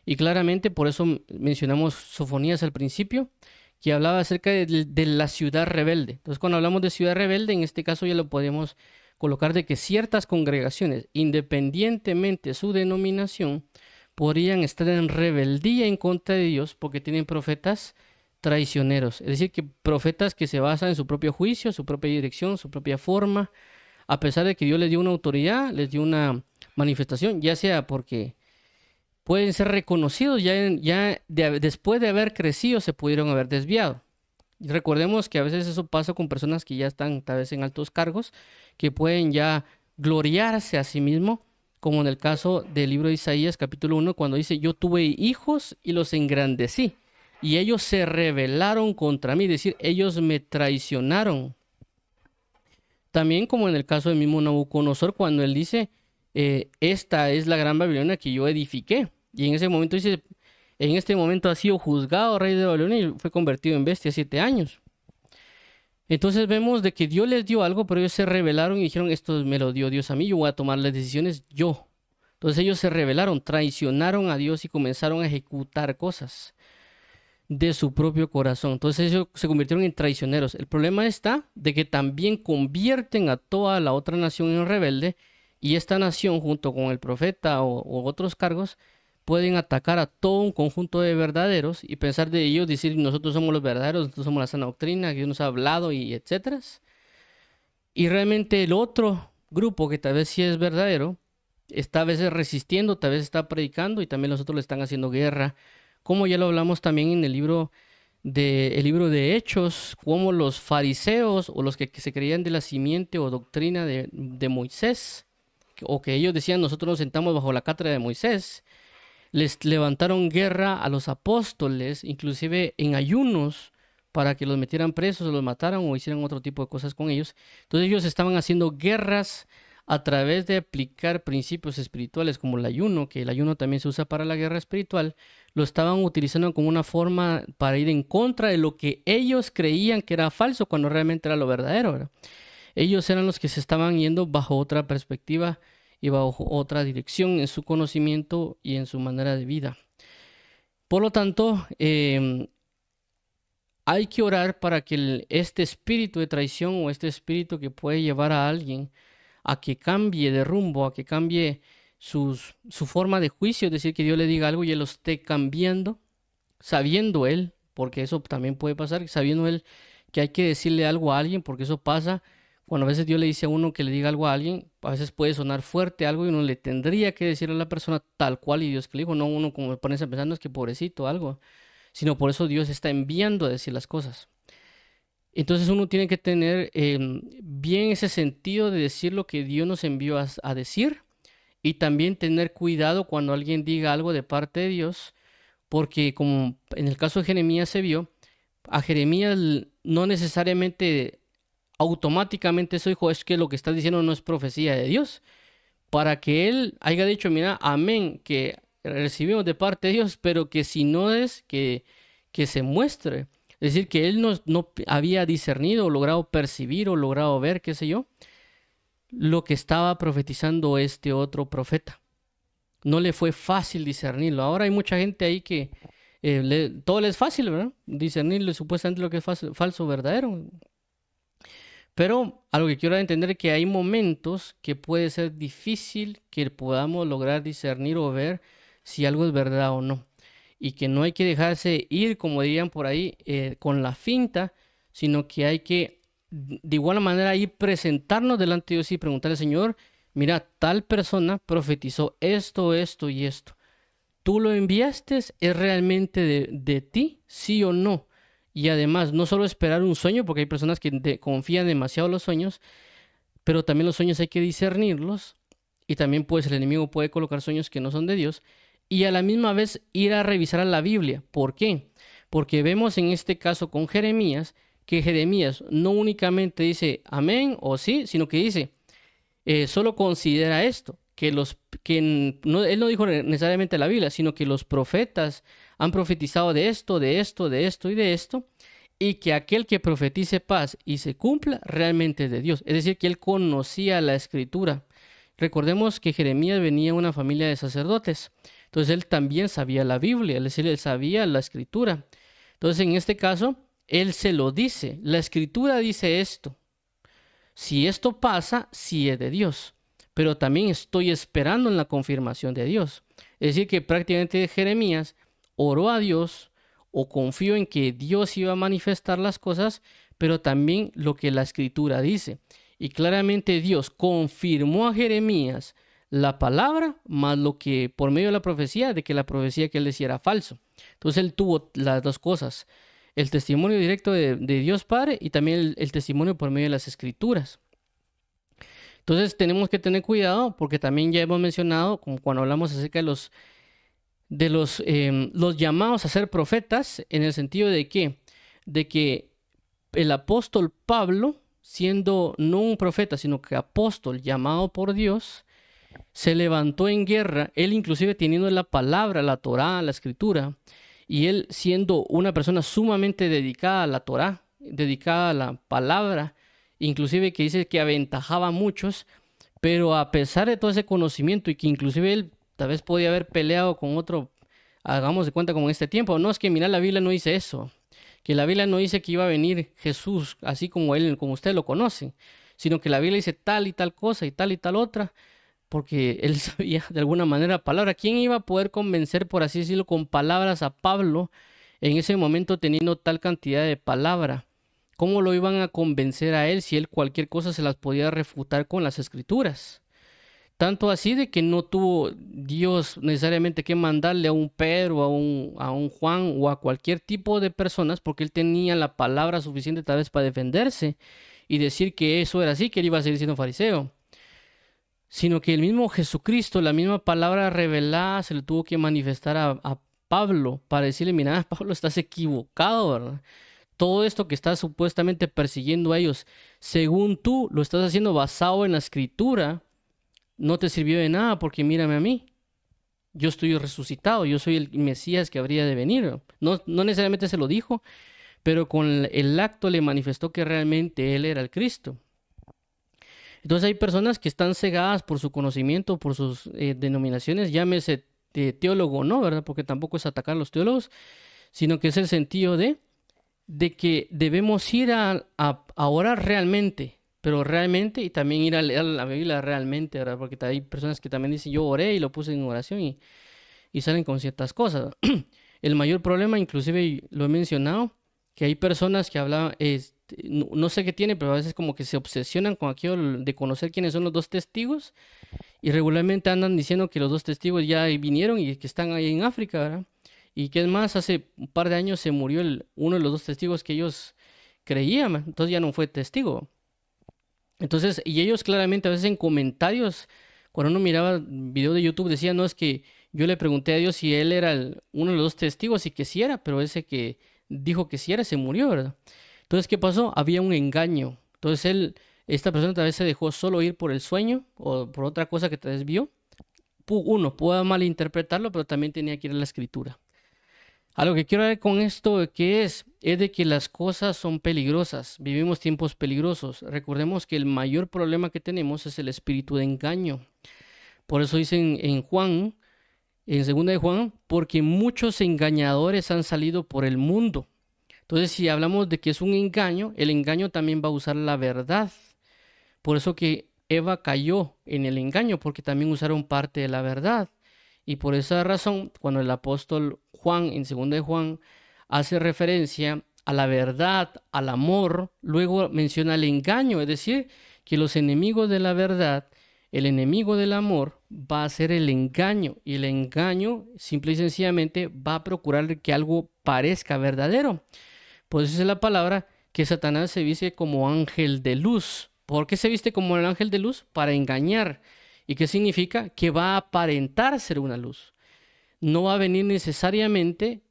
Y claramente por eso mencionamos Sofonías al principio, que hablaba acerca de la ciudad rebelde. Entonces cuando hablamos de ciudad rebelde, en este caso ya lo podemos colocar de que ciertas congregaciones, independientemente de su denominación, podrían estar en rebeldía en contra de Dios porque tienen profetas traicioneros. Es decir, que profetas que se basan en su propio juicio, su propia dirección, su propia forma, a pesar de que Dios les dio una autoridad, les dio una manifestación, ya sea porque pueden ser reconocidos después de haber crecido, se pudieron haber desviado. Y recordemos que a veces eso pasa con personas que ya están tal vez en altos cargos, que pueden ya gloriarse a sí mismos, como en el caso del libro de Isaías capítulo 1, cuando dice, yo tuve hijos y los engrandecí, y ellos se rebelaron contra mí, es decir, ellos me traicionaron. También como en el caso del mismo Nabucodonosor, cuando él dice, esta es la gran Babilonia que yo edifiqué, y en ese momento dice, en este momento ha sido juzgado rey de Babilonia y fue convertido en bestia 7 años. Entonces vemos de que Dios les dio algo, pero ellos se rebelaron y dijeron, esto me lo dio Dios a mí, yo voy a tomar las decisiones yo. Entonces ellos se rebelaron, traicionaron a Dios y comenzaron a ejecutar cosas de su propio corazón. Entonces ellos se convirtieron en traicioneros. El problema está de que también convierten a toda la otra nación en rebelde, y esta nación junto con el profeta o otros cargos pueden atacar a todo un conjunto de verdaderos y pensar de ellos, decir nosotros somos los verdaderos, nosotros somos la sana doctrina, que Dios nos ha hablado y etcétera. Y realmente el otro grupo que tal vez sí es verdadero, está a veces resistiendo, tal vez está predicando y también los otros le están haciendo guerra, como ya lo hablamos también en el libro de Hechos, como los fariseos o los que se creían de la simiente o doctrina de Moisés, o que ellos decían nosotros nos sentamos bajo la cátedra de Moisés, les levantaron guerra a los apóstoles, inclusive en ayunos, para que los metieran presos o los mataran o hicieran otro tipo de cosas con ellos. Entonces ellos estaban haciendo guerras a través de aplicar principios espirituales como el ayuno, que el ayuno también se usa para la guerra espiritual, lo estaban utilizando como una forma para ir en contra de lo que ellos creían que era falso cuando realmente era lo verdadero, ¿verdad? Ellos eran los que se estaban yendo bajo otra perspectiva y bajo otra dirección en su conocimiento y en su manera de vida. Por lo tanto, hay que orar para que este espíritu de traición o este espíritu que puede llevar a alguien a que cambie de rumbo, a que cambie su forma de juicio, es decir, que Dios le diga algo y él lo esté cambiando, sabiendo él, porque eso también puede pasar, sabiendo él que hay que decirle algo a alguien, porque eso pasa. Cuando a veces Dios le dice a uno que le diga algo a alguien, a veces puede sonar fuerte algo y uno le tendría que decir a la persona tal cual y Dios que le dijo, no uno como me pones a pensar, no es que pobrecito algo, sino por eso Dios está enviando a decir las cosas. Entonces uno tiene que tener bien ese sentido de decir lo que Dios nos envió a decir, y también tener cuidado cuando alguien diga algo de parte de Dios, porque como en el caso de Jeremías se vio, a Jeremías no necesariamente automáticamente eso dijo, es que lo que estás diciendo no es profecía de Dios, para que él haya dicho, mira, amén, que recibimos de parte de Dios, pero que si no es, que se muestre. Es decir, que él no había discernido, o logrado percibir, o logrado ver, qué sé yo, lo que estaba profetizando este otro profeta. no le fue fácil discernirlo. Ahora hay mucha gente ahí que todo le es fácil, ¿verdad? Discernirlo supuestamente lo que es falso, verdadero. Pero algo que quiero entender es que hay momentos que puede ser difícil que podamos lograr discernir o ver si algo es verdad o no. Y que no hay que dejarse ir, como dirían por ahí, con la finta, sino que hay que de igual manera ir presentarnos delante de Dios y preguntarle, Señor, mira, tal persona profetizó esto, esto y esto. ¿Tú lo enviaste? ¿Es realmente de ti? ¿Sí o no? Y además, no solo esperar un sueño, porque hay personas que confían demasiado en los sueños, pero también los sueños hay que discernirlos. Y también pues el enemigo puede colocar sueños que no son de Dios. Y a la misma vez ir a revisar a la Biblia. ¿Por qué? Porque vemos en este caso con Jeremías, que Jeremías no únicamente dice amén o sí, sino que dice, solo considera esto, él no dijo necesariamente la Biblia, sino que los profetas han profetizado de esto, de esto, de esto y de esto, y que aquel que profetice paz y se cumpla realmente es de Dios. Es decir, que él conocía la Escritura. Recordemos que Jeremías venía de una familia de sacerdotes, entonces él también sabía la Biblia, es decir, él sabía la Escritura. Entonces en este caso, él se lo dice, la Escritura dice esto. Si esto pasa, sí es de Dios, pero también estoy esperando en la confirmación de Dios. Es decir, que prácticamente Jeremías oró a Dios o confió en que Dios iba a manifestar las cosas, pero también lo que la Escritura dice. Y claramente Dios confirmó a Jeremías la palabra, más lo que por medio de la profecía, de que la profecía que él decía era falso. Entonces él tuvo las dos cosas, el testimonio directo de Dios Padre y también el testimonio por medio de las Escrituras. Entonces tenemos que tener cuidado porque también ya hemos mencionado, como cuando hablamos acerca de los llamados a ser profetas, en el sentido de que el apóstol Pablo, siendo no un profeta, sino que apóstol llamado por Dios, se levantó en guerra, él inclusive teniendo la palabra, la Torá, la Escritura, y él siendo una persona sumamente dedicada a la Torá, dedicada a la palabra, inclusive que dice que aventajaba a muchos, pero a pesar de todo ese conocimiento y que inclusive él tal vez podía haber peleado con otro, hagamos de cuenta como en este tiempo, no es que mira la Biblia no dice eso, que la Biblia no dice que iba a venir Jesús así como él, como usted lo conoce, sino que la Biblia dice tal y tal cosa y tal otra, porque él sabía de alguna manera palabra. ¿Quién iba a poder convencer, por así decirlo, con palabras a Pablo en ese momento teniendo tal cantidad de palabra? ¿Cómo lo iban a convencer a él si él cualquier cosa se las podía refutar con las Escrituras? Tanto así de que no tuvo Dios necesariamente que mandarle a un Pedro, a un Juan o a cualquier tipo de personas, porque él tenía la palabra suficiente tal vez para defenderse y decir que eso era así, que él iba a seguir siendo fariseo. Sino que el mismo Jesucristo, la misma palabra revelada, se le tuvo que manifestar a Pablo para decirle, mira, Pablo, estás equivocado, ¿verdad? Todo esto que estás supuestamente persiguiendo a ellos, según tú lo estás haciendo basado en la Escritura, no te sirvió de nada porque mírame a mí. Yo estoy resucitado, yo soy el Mesías que habría de venir. No necesariamente se lo dijo, pero con el acto le manifestó que realmente él era el Cristo. Entonces hay personas que están cegadas por su conocimiento, por sus denominaciones, llámese teólogo o no, ¿verdad? Porque tampoco es atacar a los teólogos, sino que es el sentido de que debemos ir a orar realmente, pero realmente, y también ir a leer la Biblia realmente, ¿verdad? Porque hay personas que también dicen, yo oré y lo puse en oración y salen con ciertas cosas. El mayor problema, inclusive lo he mencionado, que hay personas que hablan, no sé qué tiene, pero a veces como que se obsesionan con aquello de conocer quiénes son los dos testigos y regularmente andan diciendo que los dos testigos ya vinieron y que están ahí en África, ¿verdad? Y que es más, hace un par de años se murió uno de los dos testigos que ellos creían, entonces ya no fue testigo. Entonces, y ellos claramente a veces en comentarios, cuando uno miraba video de YouTube, decía, no, es que yo le pregunté a Dios si él era uno de los dos testigos y que sí era, pero ese que dijo que sí era, se murió, ¿verdad? Entonces, ¿qué pasó? Había un engaño. Entonces, esta persona tal vez se dejó solo ir por el sueño o por otra cosa que tal vez vio. Uno, puede malinterpretarlo, pero también tenía que ir a la Escritura. A lo que quiero ver con esto es de que las cosas son peligrosas. Vivimos tiempos peligrosos. Recordemos que el mayor problema que tenemos es el espíritu de engaño. Por eso dicen en Juan en segunda de Juan, porque muchos engañadores han salido por el mundo. Entonces, si hablamos de que es un engaño, el engaño también va a usar la verdad. Por eso que Eva cayó en el engaño, porque también usaron parte de la verdad. Y por esa razón, cuando el apóstol Juan, en segunda de Juan, hace referencia a la verdad, al amor, luego menciona el engaño, es decir, que los enemigos de la verdad, el enemigo del amor, va a ser el engaño. Y el engaño, simple y sencillamente, va a procurar que algo parezca verdadero. Por eso es la palabra que Satanás se viste como ángel de luz. ¿Por qué se viste como el ángel de luz? Para engañar. ¿Y qué significa? Que va a aparentar ser una luz. No va a venir necesariamente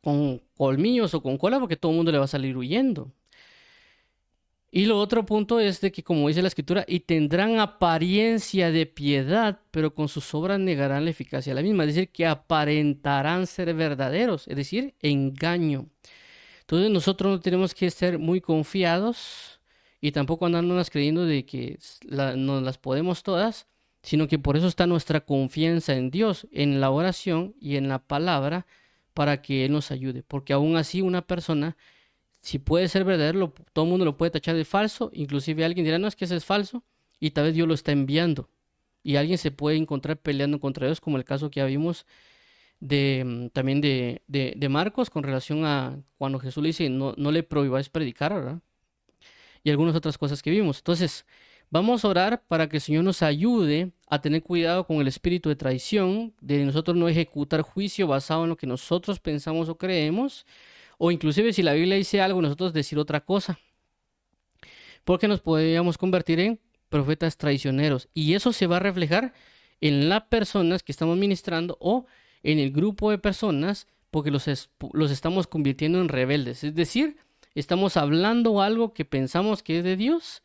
con colmillos o con cola, porque todo el mundo le va a salir huyendo. Y lo otro punto es de que, como dice la escritura, y tendrán apariencia de piedad, pero con sus obras negarán la eficacia de la misma. Es decir, que aparentarán ser verdaderos, es decir, engaño. Entonces nosotros no tenemos que ser muy confiados y tampoco andándonos creyendo de que nos las podemos todas, sino que por eso está nuestra confianza en Dios, en la oración y en la palabra, para que Él nos ayude. Porque aún así una persona, si puede ser verdadero, todo el mundo lo puede tachar de falso, inclusive alguien dirá, no, es que ese es falso, y tal vez Dios lo está enviando. Y alguien se puede encontrar peleando contra Dios, como el caso que ya vimos también de Marcos, con relación a cuando Jesús le dice, no, no le prohibáis predicar, ¿verdad? Y algunas otras cosas que vimos. Entonces, vamos a orar para que el Señor nos ayude a tener cuidado con el espíritu de traición, de nosotros no ejecutar juicio basado en lo que nosotros pensamos o creemos, o inclusive si la Biblia dice algo, nosotros decir otra cosa, porque nos podríamos convertir en profetas traicioneros, y eso se va a reflejar en las personas que estamos ministrando o en el grupo de personas, porque los estamos convirtiendo en rebeldes. Es decir, estamos hablando algo que pensamos que es de Dios,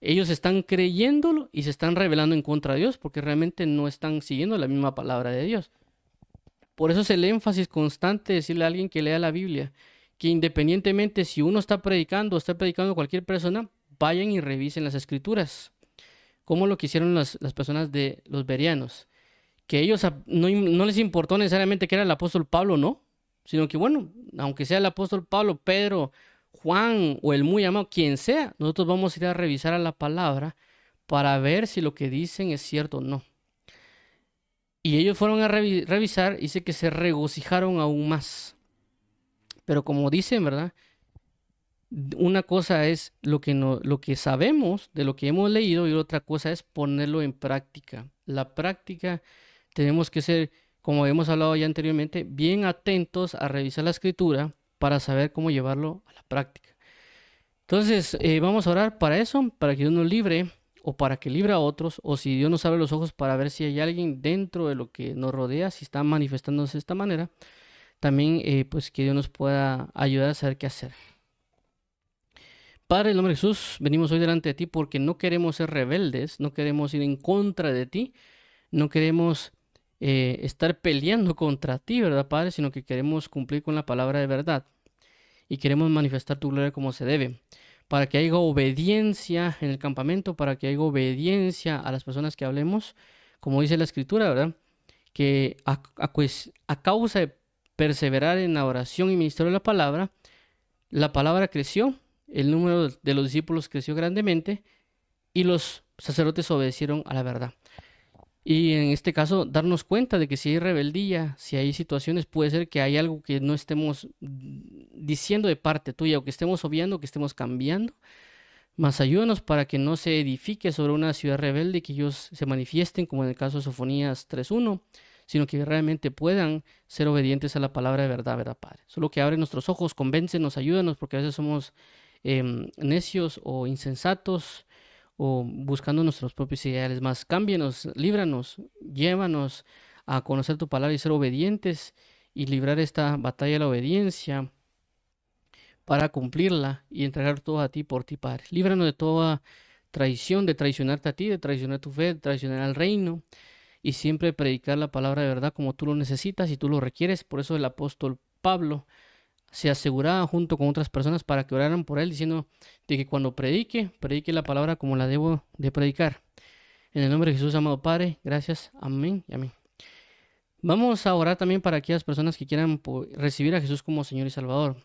ellos están creyéndolo y se están rebelando en contra de Dios, porque realmente no están siguiendo la misma palabra de Dios. Por eso es el énfasis constante de decirle a alguien que lea la Biblia, que independientemente si uno está predicando o está predicando cualquier persona, vayan y revisen las escrituras, como lo que hicieron las personas de los bereanos, que ellos no les importó necesariamente que era el apóstol Pablo, no, sino que bueno, aunque sea el apóstol Pablo, Pedro, Juan o el muy amado, quien sea, nosotros vamos a ir a revisar a la palabra para ver si lo que dicen es cierto o no. Y ellos fueron a revisar y dice que se regocijaron aún más. Pero como dicen, ¿verdad? Una cosa es lo que sabemos de lo que hemos leído y otra cosa es ponerlo en práctica. La práctica tenemos que ser, como hemos hablado ya anteriormente, bien atentos a revisar la escritura para saber cómo llevarlo a la práctica. Entonces, vamos a orar para eso, para que Dios nos libre o para que libre a otros, o si Dios nos abre los ojos para ver si hay alguien dentro de lo que nos rodea, si está manifestándose de esta manera, también pues que Dios nos pueda ayudar a saber qué hacer. Padre, en el nombre de Jesús, venimos hoy delante de ti porque no queremos ser rebeldes, no queremos ir en contra de ti, no queremos estar peleando contra ti, ¿verdad, Padre? Sino que queremos cumplir con la palabra de verdad y queremos manifestar tu gloria como se debe, para que haya obediencia en el campamento, para que haya obediencia a las personas que hablemos, como dice la Escritura, ¿verdad? Que a causa de perseverar en la oración y ministerio de la palabra creció, el número de los discípulos creció grandemente y los sacerdotes obedecieron a la verdad. Y en este caso, darnos cuenta de que si hay rebeldía, si hay situaciones, puede ser que hay algo que no estemos diciendo de parte tuya, o que estemos obviando, que estemos cambiando. Mas ayúdanos para que no se edifique sobre una ciudad rebelde y que ellos se manifiesten, como en el caso de Sofonías 3:1, sino que realmente puedan ser obedientes a la palabra de verdad, ¿verdad, Padre? Solo que abre nuestros ojos, convéncenos, ayúdanos, porque a veces somos necios o insensatos, o buscando nuestros propios ideales. Más cámbienos, líbranos, llévanos a conocer tu palabra y ser obedientes y librar esta batalla de la obediencia para cumplirla y entregar todo a ti por ti, Padre. Líbranos de toda traición, de traicionarte a ti, de traicionar tu fe, de traicionar al reino, y siempre predicar la palabra de verdad como tú lo necesitas y tú lo requieres. Por eso el apóstol Pablo se aseguraba junto con otras personas para que oraran por él, diciendo de que cuando predique la palabra como la debo de predicar. En el nombre de Jesús, amado Padre, gracias, amén y amén. Vamos a orar también para aquellas personas que quieran recibir a Jesús como Señor y Salvador.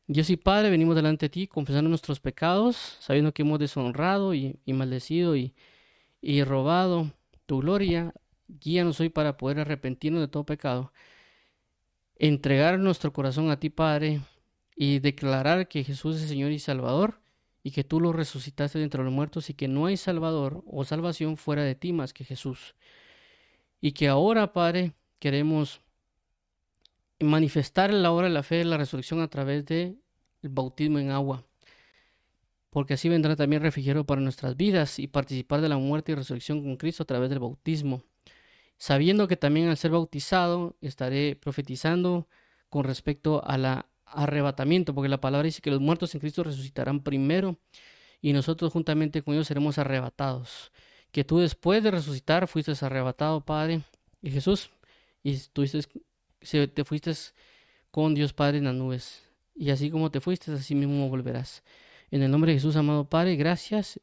Dios y Padre, venimos delante de ti confesando nuestros pecados, sabiendo que hemos deshonrado y maldecido y robado tu gloria. Guíanos hoy para poder arrepentirnos de todo pecado, entregar nuestro corazón a ti, Padre, y declarar que Jesús es Señor y Salvador, y que tú lo resucitaste de entre los muertos, y que no hay Salvador o salvación fuera de ti más que Jesús. Y que ahora, Padre, queremos manifestar la obra de la fe de la resurrección a través del bautismo en agua, porque así vendrá también refrigerio para nuestras vidas y participar de la muerte y resurrección con Cristo a través del bautismo, sabiendo que también al ser bautizado estaré profetizando con respecto al arrebatamiento, porque la palabra dice que los muertos en Cristo resucitarán primero y nosotros juntamente con ellos seremos arrebatados. Que tú después de resucitar fuiste arrebatado, Padre, y Jesús, y te fuiste con Dios Padre en las nubes. Y así como te fuiste, así mismo volverás. En el nombre de Jesús, amado Padre, gracias